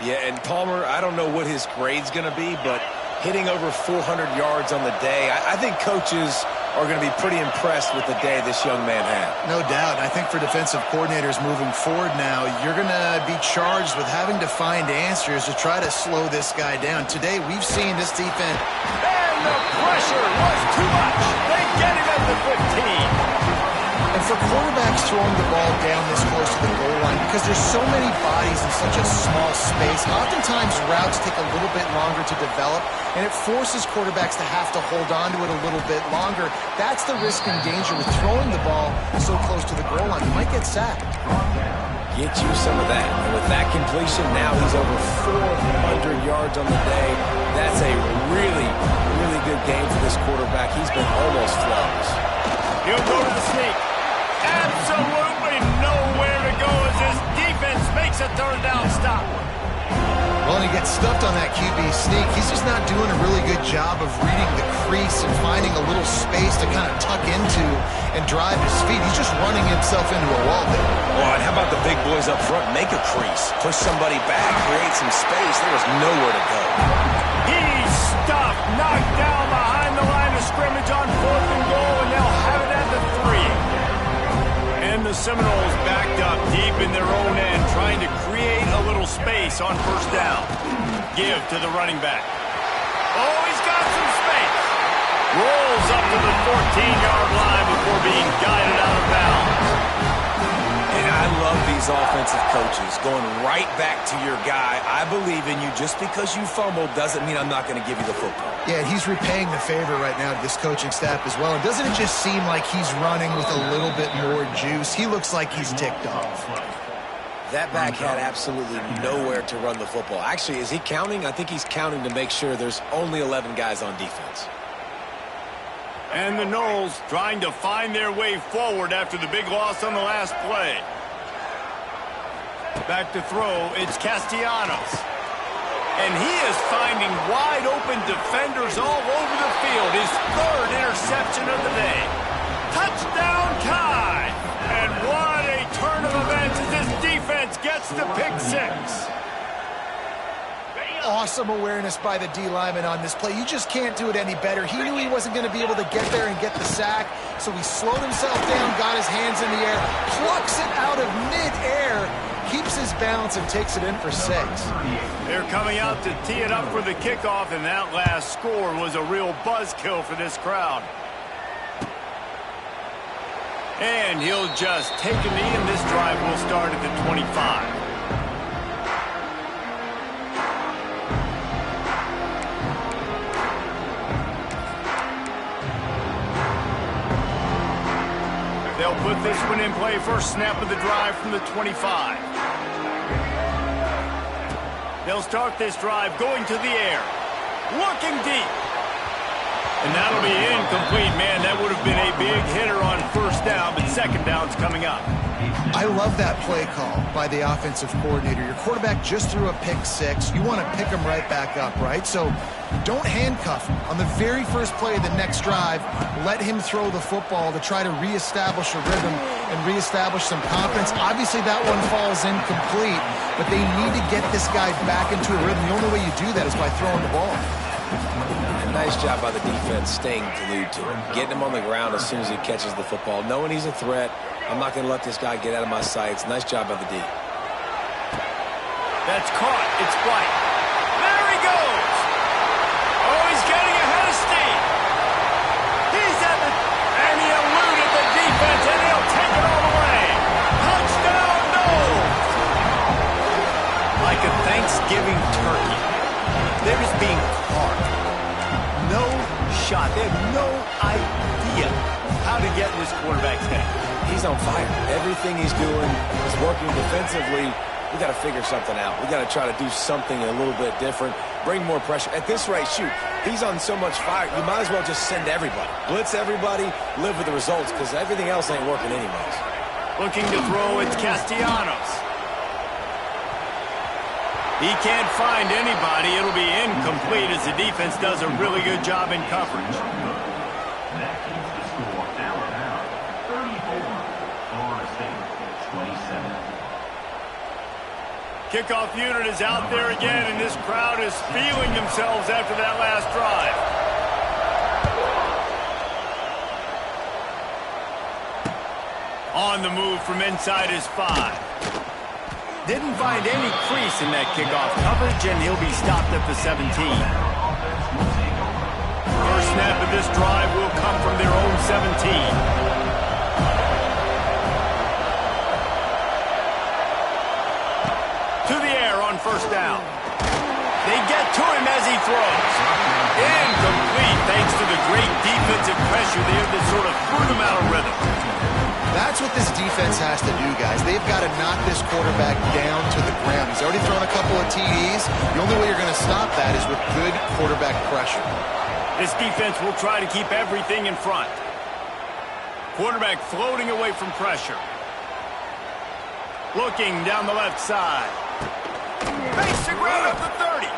B: Yeah, and Palmer, I don't know what his grade's going to be, but hitting over 400 yards on the day, I think coaches are going to be pretty impressed with the day this young man had.
C: No doubt. I think for defensive coordinators moving forward now, you're going to be charged with having to find answers to try to slow this guy down. Today, we've seen this defense.
A: And the pressure was too much. They get him at the 15.
C: And for quarterbacks throwing the ball down this close to the goal line, because there's so many bodies in such a small space, oftentimes routes take a little bit longer to develop, and it forces quarterbacks to have to hold on to it a little bit longer. That's the risk and danger with throwing the ball so close to the goal line. You might get sacked.
B: Get you some of that. And with that completion, now he's over 400 yards on the day. That's a really, really good game for this quarterback. He's been almost flawless.
A: He'll go to the sneak. Absolutely nowhere to go as this defense makes a 3rd down stop.
C: Well, and he gets stuffed on that QB sneak. He's just not doing a really good job of reading the crease and finding a little space to kind of tuck into and drive his feet. He's just running himself into a wall there.
B: Oh, and how about the big boys up front? Make a crease. Push somebody back. Create some space. There was nowhere to go.
A: He's stuffed. Knocked down behind the line of scrimmage on 4th and goal, and they'll have it at the 3. And the Seminoles backed up deep in their own end, trying to create a little space on 1st down. Give to the running back. Oh, he's got some space. Rolls up to the 14-yard line before being guided out of bounds.
B: And I love these offensive coaches going right back to your guy. I believe in you. Just because you fumbled doesn't mean I'm not going to give you the football.
C: Yeah, he's repaying the favor right now to this coaching staff as well. And doesn't it just seem like he's running with a little bit more juice? He looks like he's ticked off.
B: That back had absolutely nowhere to run the football. Actually, is he counting? I think he's counting to make sure there's only 11 guys on defense.
A: And the Noles trying to find their way forward after the big loss on the last play. Back to throw, it's Castellanos. And he is finding wide open defenders all over the field. His 3rd interception of the day. Touchdown time! And what a turn of events as this defense gets the pick 6.
C: Awesome awareness by the D lineman on this play. You just can't do it any better. He knew he wasn't going to be able to get there and get the sack, so he slowed himself down, got his hands in the air, plucks it out of mid-air, keeps his balance, and takes it in for 6.
A: They're coming out to tee it up for the kickoff, and that last score was a real buzzkill for this crowd. And he'll just take a knee, and this drive will start at the 25. They'll put this one in play. First snap of the drive from the 25. They'll start this drive going to the air. Looking deep. And that'll be incomplete, man. That would have been a big hitter on 1st down, but 2nd down's coming up.
C: I love that play call by the offensive coordinator. Your quarterback just threw a pick 6. You want to pick him right back up, right? So don't handcuff him. On the very first play of the next drive, let him throw the football to try to reestablish a rhythm and reestablish some confidence. Obviously, that one falls incomplete, but they need to get this guy back into a rhythm. The only way you do that is by throwing the ball.
B: Nice job by the defense staying glued to him, getting him on the ground as soon as he catches the football, knowing he's a threat. I'm not going to let this guy get out of my sights. Nice job by the D.
A: That's caught. It's White. There he goes. Oh, he's getting ahead of steam. He's at the... And he eluded the defense, and he'll take it all the way. Touchdown, Noles. Like a Thanksgiving turkey. They're just being carved. No shot. They have no idea how to get in this quarterback's head.
B: He's on fire. Everything he's doing is working defensively. We got to figure something out. We got to try to do something a little bit different. Bring more pressure. At this rate, shoot, he's on so much fire, you might as well just send everybody. Blitz everybody, live with the results, because everything else ain't working anyways.
A: Looking to throw, it's Castellanos. He can't find anybody. It'll be incomplete as the defense does a really good job in coverage.
D: That keeps the score now 34.
A: Kickoff unit is out there again, and this crowd is feeling themselves after that last drive. On the move from inside his 5. Didn't find any crease in that kickoff coverage, and he'll be stopped at the 17. First snap of this drive will come from their own 17. To the air on first down. They get to him as he throws. Incomplete thanks to the great defensive pressure there that sort of threw them out of rhythm.
C: That's what this defense has to do, guys. They've got to knock this quarterback down to the ground. He's already thrown a couple of TDs. The only way you're going to stop that is with good quarterback pressure.
A: This defense will try to keep everything in front. Quarterback floating away from pressure. Looking down the left side. Makes the ground up to 30.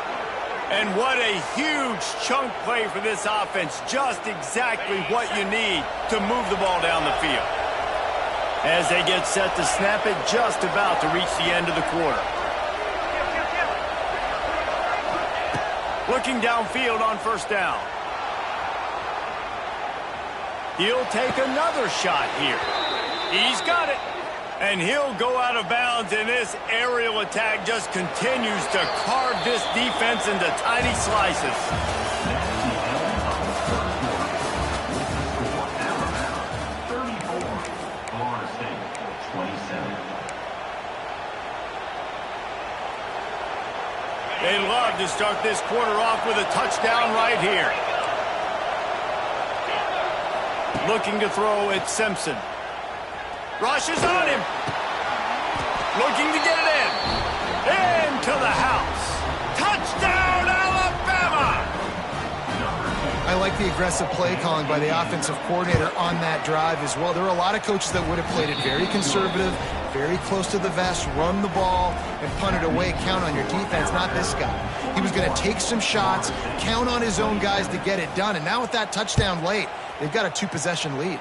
A: And what a huge chunk play for this offense. Just exactly what you need to move the ball down the field. As they get set to snap it, just about to reach the end of the quarter. Looking downfield on first down. He'll take another shot here. He's got it. And he'll go out of bounds, and this aerial attack just continues to carve this defense into tiny slices. They love to start this quarter off with a touchdown right here. Looking to throw at Simpson. Rushes on him. Looking to get it in. Into the house. Touchdown, Alabama!
C: I like the aggressive play calling by the offensive coordinator on that drive as well. There are a lot of coaches that would have played it very conservative, very close to the vest, run the ball, and punt it away, count on your defense. Not this guy. He was going to take some shots, count on his own guys to get it done. And now with that touchdown late, they've got a 2-possession lead.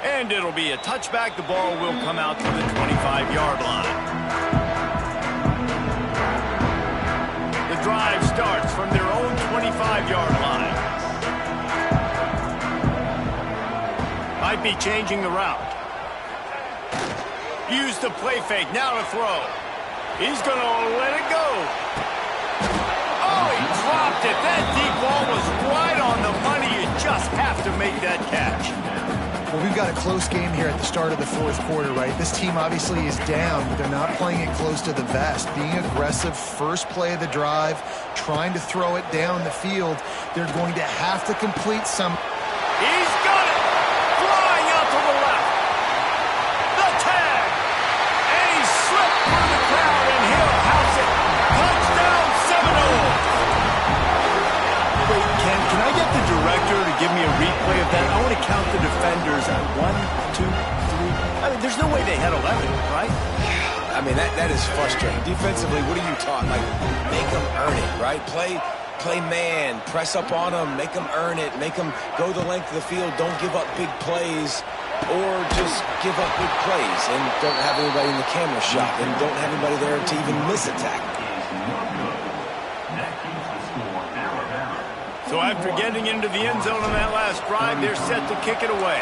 A: And it'll be a touchback. The ball will come out to the 25-yard line. The drive starts from their own 25-yard line. Might be changing the route. Use the play fake. Now to throw. He's going to let it go. Oh, he dropped it. That deep ball was right on the money. You just have to make that catch.
C: Well, we've got a close game here at the start of the fourth quarter, right? This team obviously is down, but they're not playing it close to the vest. Being aggressive, first play of the drive, trying to throw it down the field. They're going to have to complete some.
A: He's got it! Flying out to the left. The tag! And he slipped through the crowd, and he'll house it. Touchdown, 7-0. Wait, Ken, can I get the director to give me a replay of that? I want to count the defenders at 1, 2, 3. I mean, there's no way they had 11, right?
B: I mean, that is frustrating. Defensively, what are you taught? Like, make them earn it, right? Play man, press up on them, make them earn it, make them go the length of the field, don't give up big plays, or just give up big plays and don't have anybody in the camera shot and don't have anybody there to even miss a tackle.
A: So after getting into the end zone on that last drive, they're set to kick it away.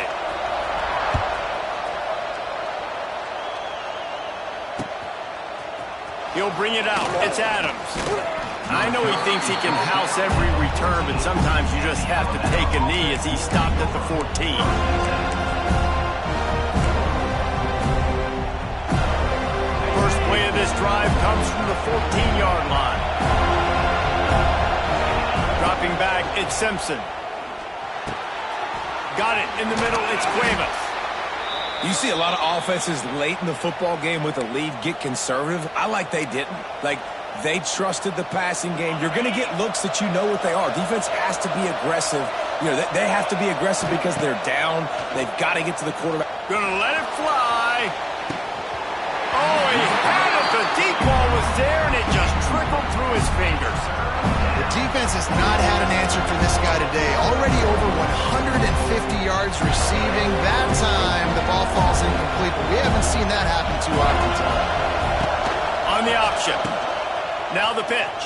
A: He'll bring it out. It's Adams. I know he thinks he can house every return, but sometimes you just have to take a knee as he stopped at the 14. First play of this drive comes from the 14-yard line. Dropping back, it's Simpson. Got it in the middle, it's Cuevas.
B: You see a lot of offenses late in the football game with a lead get conservative. I like they didn't. Like, they trusted the passing game. You're going to get looks that you know what they are. Defense has to be aggressive. You know, they have to be aggressive because they're down. They've got to get to the quarterback.
A: Gonna let it fly. Oh, he had it. The deep ball was there, and it just trickled through his fingers.
C: The defense has not had an answer for this guy today. Already over 150 yards receiving. That time, the ball falls incomplete. incomplete, but we haven't seen that happen too often tonight.
A: On the option. Now the pitch.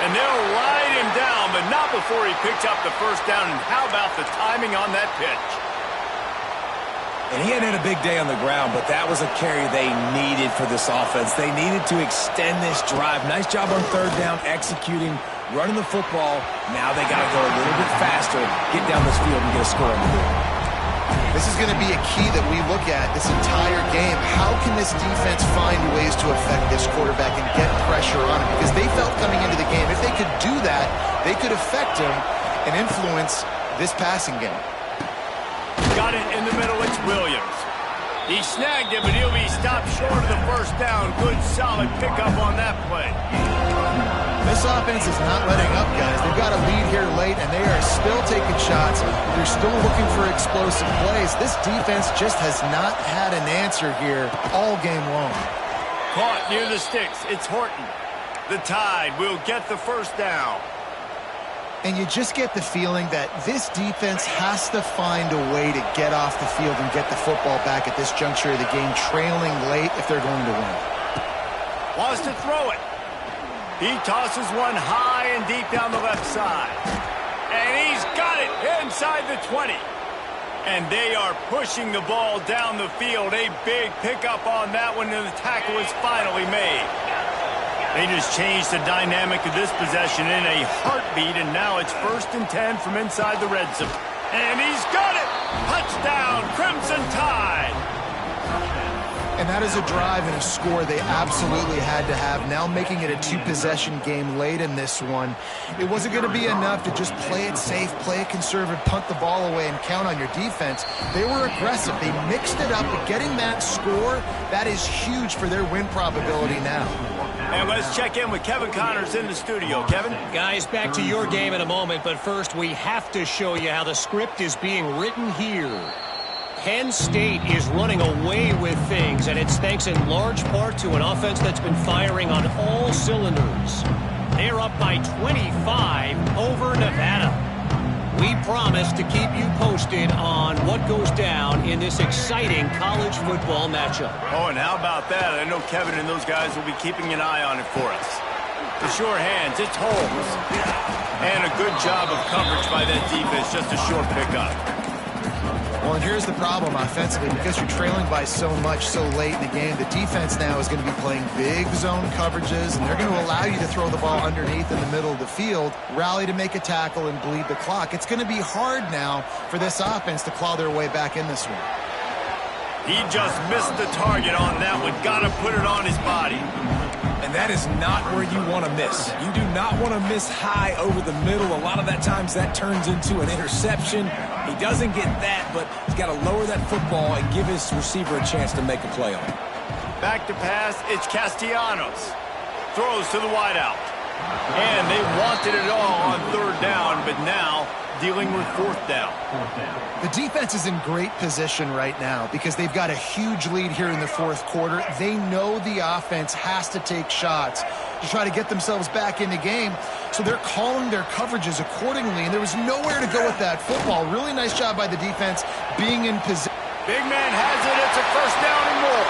A: And they'll ride him down, but not before he picks up the first down. And how about the timing on that pitch?
B: And he hadn't had a big day on the ground, but that was a carry they needed for this offense. They needed to extend this drive. Nice job on third down, executing, running the football. Now they got to go a little bit faster, get down this field and get a score on the board.
C: This is going to be a key that we look at this entire game. How can this defense find ways to affect this quarterback and get pressure on him? Because they felt coming into the game, if they could do that, they could affect him and influence this passing game.
A: Got it in the middle. It's Williams. He snagged it, but he'll be stopped short of the first down. Good, solid pickup on that play.
C: This offense is not letting up, guys. They've got a lead here late, and they are still taking shots. They're still looking for explosive plays. This defense just has not had an answer here all game long.
A: Caught near the sticks. It's Horton. The Tide will get the first down.
C: And you just get the feeling that this defense has to find a way to get off the field and get the football back at this juncture of the game, trailing late if they're going to win.
A: Wants to throw it. He tosses one high and deep down the left side. And he's got it inside the 20. And they are pushing the ball down the field. A big pickup on that one, and the tackle is finally made. They just changed the dynamic of this possession in a heartbeat, and now it's 1st and 10 from inside the red zone. And he's got it! Touchdown, Crimson Tide!
C: And that is a drive and a score they absolutely had to have. Now making it a 2-possession game late in this one. It wasn't going to be enough to just play it safe, play it conservative, punt the ball away, and count on your defense. They were aggressive. They mixed it up. But getting that score, that is huge for their win probability now.
A: And let's check in with Kevin Connors in the studio. Kevin?
D: Guys, back to your game in a moment, but first we have to show you how the script is being written here. Penn State is running away with things, and it's thanks in large part to an offense that's been firing on all cylinders. They're up by 25 over Nevada. We promise to keep you posted on what goes down in this exciting college football matchup.
A: Oh, and how about that? I know Kevin and those guys will be keeping an eye on it for us. The sure hands, it's Holmes. And a good job of coverage by that defense, just a short pickup.
C: Well, and here's the problem offensively. Because you're trailing by so much so late in the game, the defense now is going to be playing big zone coverages, and they're going to allow you to throw the ball underneath in the middle of the field, rally to make a tackle, and bleed the clock. It's going to be hard now for this offense to claw their way back in this one.
A: He just missed the target on that one. Got to put it on his body.
B: And that is not where you want to miss. You do not want to miss high over the middle. A lot of that times that turns into an interception. He doesn't get that, but he's got to lower that football and give his receiver a chance to make a play on it.
A: Back to pass, it's Castellanos. Throws to the wideout. And they wanted it all on 3rd down, but now dealing with 4th down.
C: The defense is in great position right now because they've got a huge lead here in the 4th quarter. They know the offense has to take shots to try to get themselves back in the game, so they're calling their coverages accordingly, and there was nowhere to go with that football. Really nice job by the defense being in position.
A: Big man has it. It's a 1st down and more.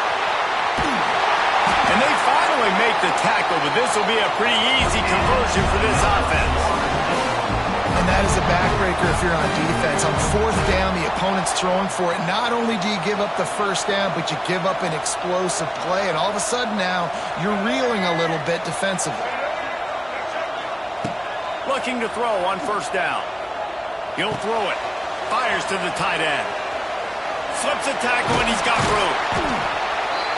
A: And they finally make the tackle, but this will be a pretty easy conversion for this offense.
C: And that is a backbreaker if you're on defense. On 4th down, the opponent's throwing for it. Not only do you give up the 1st down, but you give up an explosive play. And all of a sudden now, you're reeling a little bit defensively.
A: Looking to throw on 1st down. He'll throw it. Fires to the tight end. Slips a tackle, and he's got room.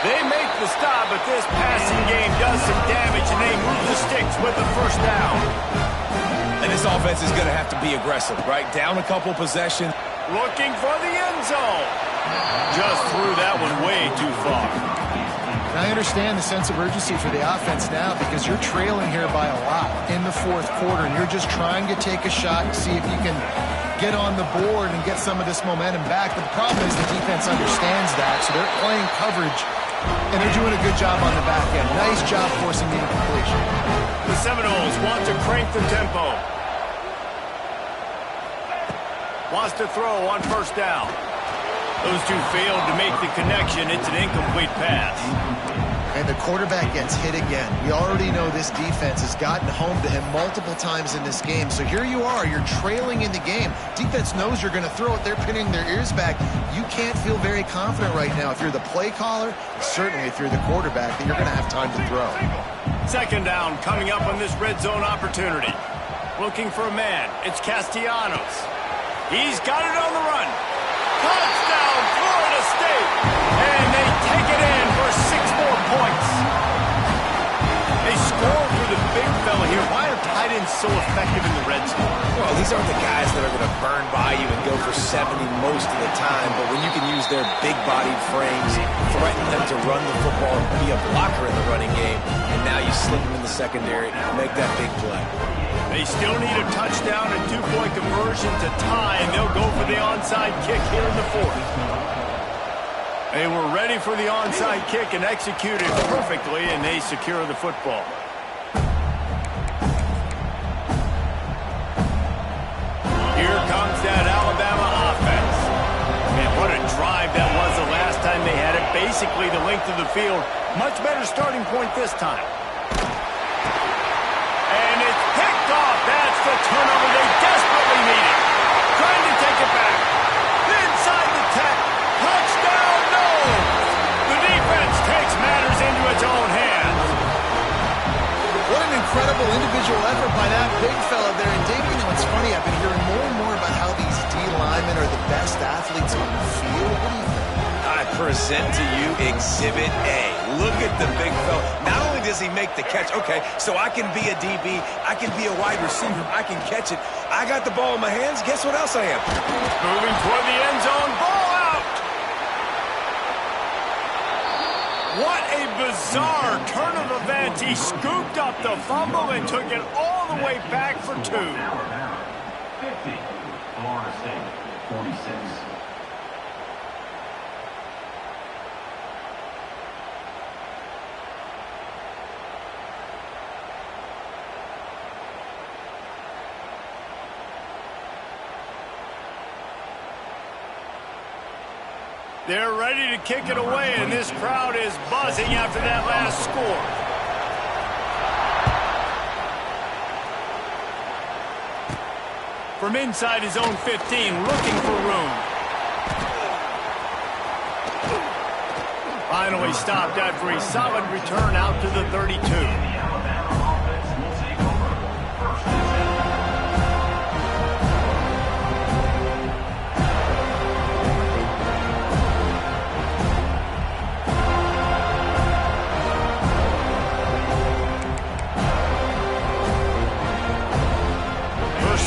A: They make the stop, but this passing game does some damage, and they move the sticks with the 1st down.
B: And this offense is going to have to be aggressive, right? Down a couple possessions.
A: Looking for the end zone. Just threw that one way too far.
C: And I understand the sense of urgency for the offense now because you're trailing here by a lot in the 4th quarter, and you're just trying to take a shot and see if you can get on the board and get some of this momentum back. But the problem is the defense understands that, so they're playing coverage, and they're doing a good job on the back end. Nice job forcing the incompletion.
A: The Seminoles want to crank the tempo. Wants to throw on 1st down. Those two failed to make the connection. It's an incomplete pass.
C: And the quarterback gets hit again. We already know this defense has gotten home to him multiple times in this game. So here you are, you're trailing in the game. Defense knows you're going to throw it. They're pinning their ears back. You can't feel very confident right now if you're the play caller, certainly if you're the quarterback, that you're going to have time to throw.
A: Second down coming up on this red zone opportunity. Looking for a man. It's Castellanos. He's got it on the run. Touchdown, Florida State. And they take it in for 6 more points. They score for the big fella here. Why are tight ends so effective in the red zone?
B: Well, these aren't the guys that are going to burn by you and go for 70 most of the time, but when you can use their big-bodied frames, threaten them to run the football, be a blocker in the running game, and now you slip them in the secondary, make that big play.
A: They still need a touchdown and 2-point conversion to tie, and they'll go for the onside kick here in the fourth. They were ready for the onside kick and executed perfectly, and they secure the football. Here comes that Alabama offense. And what a drive that was the last time they had it. Basically the length of the field. Much better starting point this time. And it's picked off. That's the turnover they desperately needed. Trying to take it back. Inside the 10. Touchdown, no! The defense takes matters into its own hands.
C: What an incredible individual effort by that big fella there. And Dave, you know, it's funny, I've been hearing more and more about how these D linemen are the best athletes on the field. What do you think?
B: I present to you Exhibit A. Look at the big fella. Not only does he make the catch, okay, so I can be a DB, I can be a wide receiver, I can catch it. I got the ball in my hands. Guess what else I am?
A: Moving toward the end zone. Ball out! What a bizarre turn of events. He scooped up the fumble and took it all the way back for 2.
E: 50, Florida State, 46.
A: They're ready to kick it away, and this crowd is buzzing after that last score. From inside his own 15, looking for room. Finally stopped after a solid return out to the 32.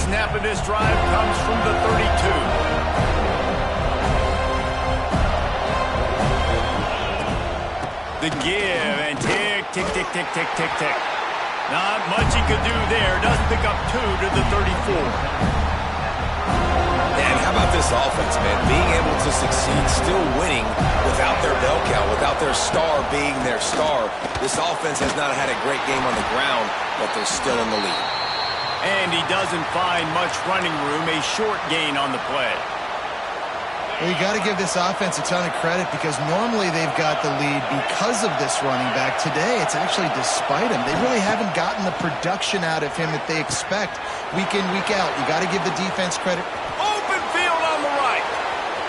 A: Snap of this drive comes from the 32. The give and tick, tick, tick, tick, tick, tick, tick. Not much he could do there. Does pick up 2 to the 34.
B: And how about this offense, man? Being able to succeed, still winning without their bell cow, without their star being their star. This offense has not had a great game on the ground, but they're still in the lead.
A: And he doesn't find much running room, a short gain on the play.
C: Well, you got to give this offense a ton of credit because normally they've got the lead because of this running back. Today, it's actually despite him. They really haven't gotten the production out of him that they expect week in, week out. You got to give the defense credit.
A: Open field on the right.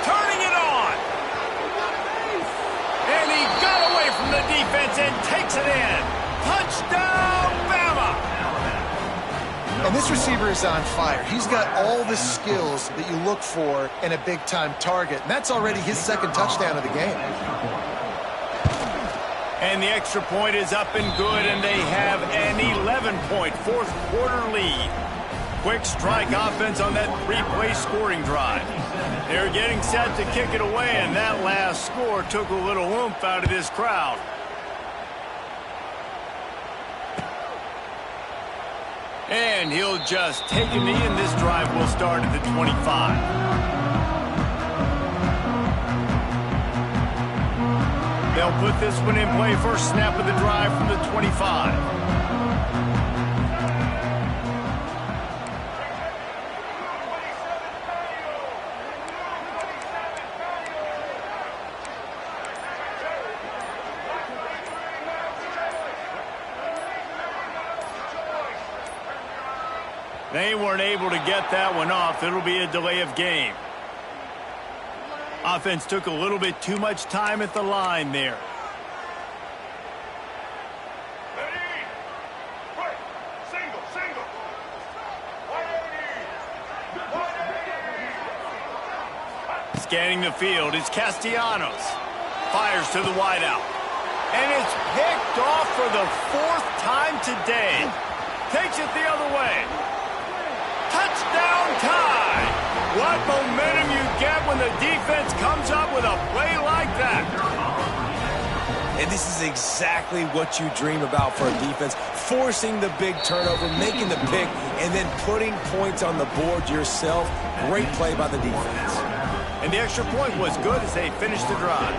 A: Turning it on. And he got away from the defense and takes it in. Touchdown, Bama!
C: And this receiver is on fire. He's got all the skills that you look for in a big-time target. And that's already his second touchdown of the game.
A: And the extra point is up and good, and they have an 11-point fourth-quarter lead. Quick strike offense on that 3-play scoring drive. They're getting set to kick it away, and that last score took a little oomph out of this crowd. And he'll just take a knee, and this drive will start at the 25. They'll put this one in play. First snap of the drive from the 25. They weren't able to get that one off. It'll be a delay of game. Offense took a little bit too much time at the line there. Scanning the field is Castellanos. Fires to the wideout. And it's picked off for the 4th time today. Takes it the other way. Touchdown tie! What momentum you get when the defense comes up with a play like that.
B: And this is exactly what you dream about for a defense. Forcing the big turnover, making the pick, and then putting points on the board yourself. Great play by the defense.
A: And the extra point was good as they finished the drive.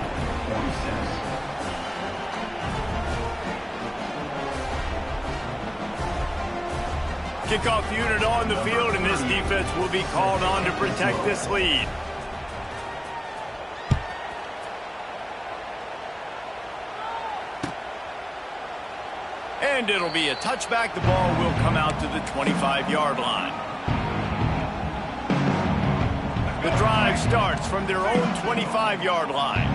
A: Kickoff unit on the field, and this defense will be called on to protect this lead. And it'll be a touchback. The ball will come out to the 25-yard line. The drive starts from their own 25-yard line.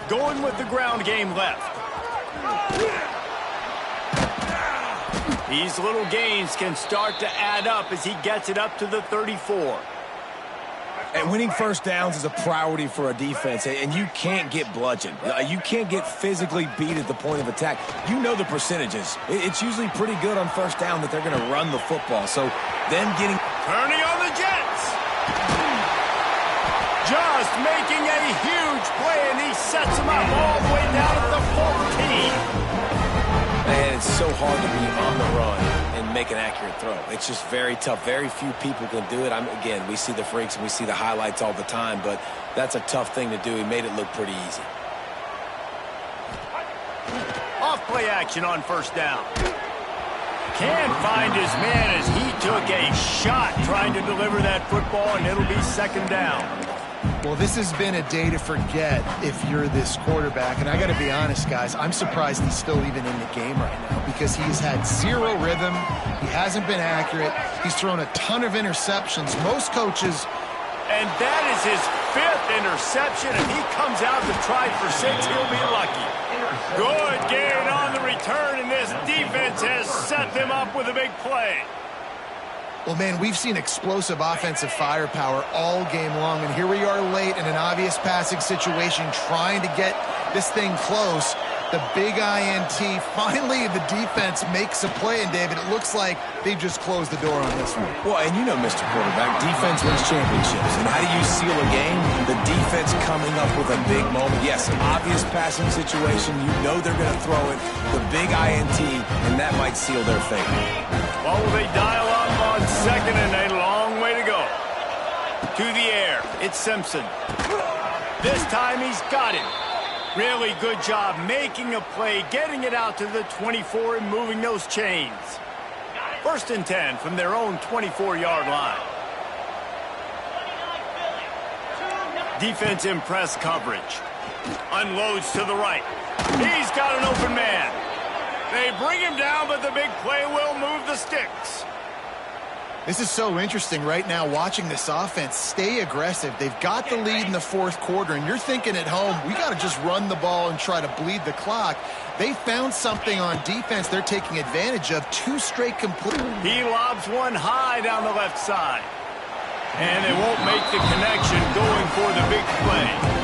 A: Going with the ground game left. These little gains can start to add up as he gets it up to the 34.
B: And winning first downs is a priority for a defense, and you can't get bludgeoned. You can't get physically beat at the point of attack. You know the percentages. It's usually pretty good on first down that they're going to run the football. So then getting...
A: Turning on the Jets. Just making a huge play, and he sets him up all the way down at the 14.
B: Man, it's so hard to be on the run and make an accurate throw. It's just very tough. Very few people can do it. Again, we see the freaks and we see the highlights all the time, but that's a tough thing to do. He made it look pretty easy.
A: Off play action on first down. Can't find his man as he took a shot trying to deliver that football, and it'll be second down.
C: Well, this has been a day to forget if you're this quarterback. And I got to be honest, guys, I'm surprised he's still even in the game right now because he's had zero rhythm. He hasn't been accurate. He's thrown a ton of interceptions. Most coaches...
A: And that is his 5th interception. If he comes out to try for 6, he'll be lucky. Good gain on the return, and this defense has set them up with a big play.
C: Well, man, we've seen explosive offensive firepower all game long, and here we are late in an obvious passing situation trying to get this thing close. The big INT. Finally, the defense makes a play, and David, it looks like they've just closed the door on this one.
B: Well, and you know, Mr. Quarterback, defense wins championships. And how do you seal a game? The defense coming up with a big moment. Yes, an obvious passing situation. You know they're going to throw it. The big INT, and that might seal their fate.
A: Well, they dial up on second and a long way to go. To the air, it's Simpson. This time he's got it. Really good job making a play, getting it out to the 24 and moving those chains. 1st and 10 from their own 24-yard line. Defense in press coverage. Unloads to the right. He's got an open man. They bring him down, but the big play will move the sticks.
C: This is so interesting right now watching this offense stay aggressive. They've got the lead in the 4th quarter, and you're thinking at home, we got to just run the ball and try to bleed the clock. They found something on defense they're taking advantage of. 2 straight complete.
A: He lobs one high down the left side. And they won't make the connection going for the big play.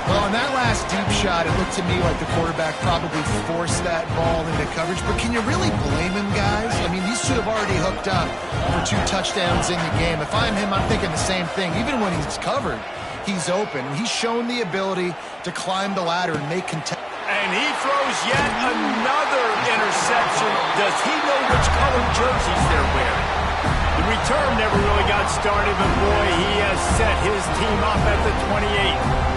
C: Well, in that last deep shot, it looked to me like the quarterback probably forced that ball into coverage. But can you really blame him, guys? I mean, these should have already hooked up for 2 touchdowns in the game. If I'm him, I'm thinking the same thing. Even when he's covered, he's open. He's shown the ability to climb the ladder and make contact.
A: And he throws yet another interception. Does he know which color jerseys they're wearing? The return never really got started, but boy, he has set his team up at the 28.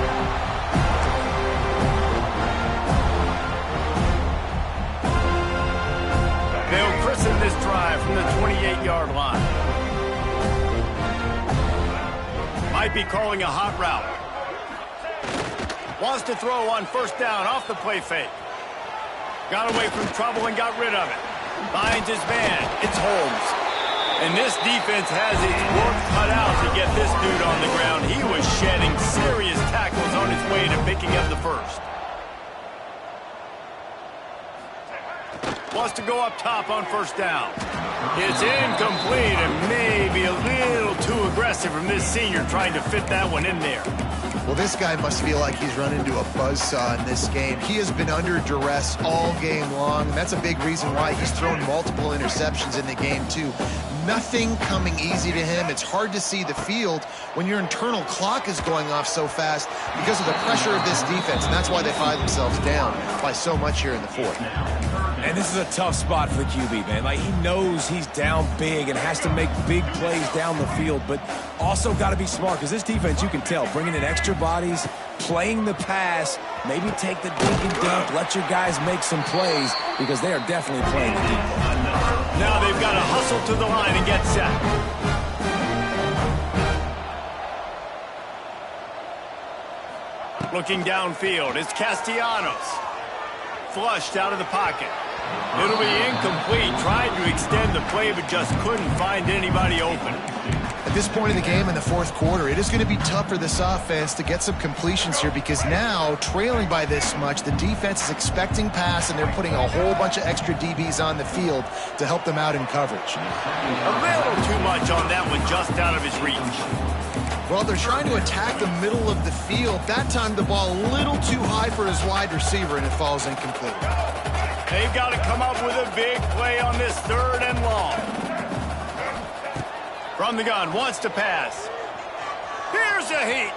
A: They'll christen this drive from the 28-yard line. Might be calling a hot route. Wants to throw on first down off the play fake. Got away from trouble and got rid of it. Finds his man. It's Holmes. And this defense has its work cut out to get this dude on the ground. He was shedding serious tackles on his way to picking up the first. Wants to go up top on first down. It's incomplete and maybe a little too aggressive from this senior trying to fit that one in there.
C: Well, this guy must feel like he's run into a buzzsaw in this game. He has been under duress all game long. That's a big reason why he's thrown multiple interceptions in the game, too. Nothing coming easy to him. It's hard to see the field when your internal clock is going off so fast because of the pressure of this defense, and that's why they find themselves down by so much here in the fourth.
B: And this is a tough spot for the QB, man. Like, he knows he's down big and has to make big plays down the field, but also got to be smart because this defense, you can tell, bringing in extra bodies, playing the pass, maybe take the dink and dunk, let your guys make some plays because they are definitely playing the deep ball.
A: Now they've got to hustle to the line and get set. Looking downfield, it's Castellanos. Flushed out of the pocket. It'll be incomplete. Tried to extend the play, but just couldn't find anybody open.
C: At this point in the game in the fourth quarter, it is going to be tough for this offense to get some completions here because now, trailing by this much, the defense is expecting pass, and they're putting a whole bunch of extra DBs on the field to help them out in coverage.
A: A little too much on that one, just out of his reach.
C: Well, they're trying to attack the middle of the field. That time, the ball a little too high for his wide receiver, and it falls incomplete.
A: They've got to come up with a big play on this third and long. From the gun, wants to pass. Here's a heat.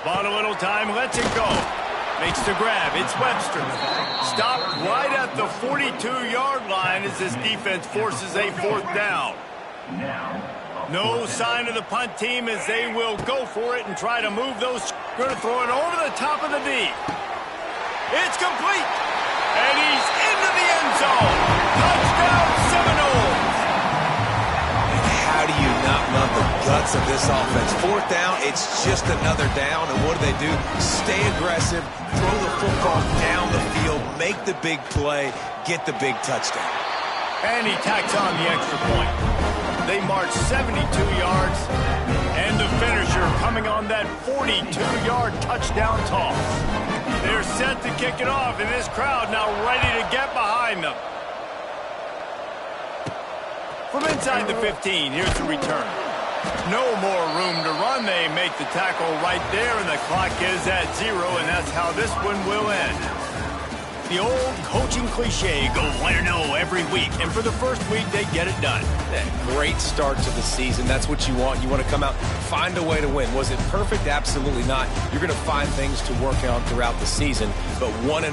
A: Bought a little time, lets it go. Makes the grab, it's Webster. Stopped right at the 42-yard line as this defense forces a fourth down. No sign of the punt team as they will go for it and try to move those. Going to throw it over the top of the D. It's complete. And he's into the end zone. Touchdown Seminoles.
B: How do you not love the guts of this offense? Fourth down, it's just another down. And what do? Stay aggressive, throw the football down the field, make the big play, get the big touchdown.
A: And he tacks on the extra point. They march 72 yards, and the finisher coming on that 42-yard touchdown toss. They're set to kick it off, and this crowd now ready to get behind them. From inside the 15, here's the return. No more room to run. They make the tackle right there, and the clock is at 0, and that's how this one will end. The old coaching cliche, go 1-0 every week, and for the first week, they get it done.
B: Great start to the season. That's what you want. You want to come out, find a way to win. Was it perfect? Absolutely not. You're going to find things to work on throughout the season, but 1-0,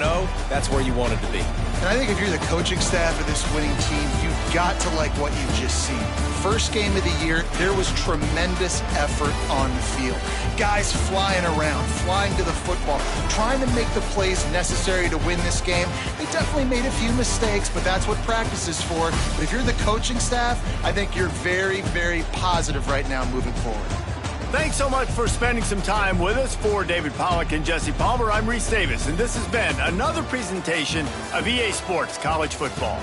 B: that's where you wanted to be.
C: And I think if you're the coaching staff of this winning team, you've got to like what you've just seen. First game of the year, there was tremendous effort on the field. Guys flying around, flying to the football, trying to make the plays necessary to win this game. They definitely made a few mistakes, but that's what practice is for. But if you're the coaching staff, I think you're very, very positive right now moving forward.
A: Thanks so much for spending some time with us. For David Pollack and Jesse Palmer, I'm Reese Davis, and this has been another presentation of EA Sports College Football.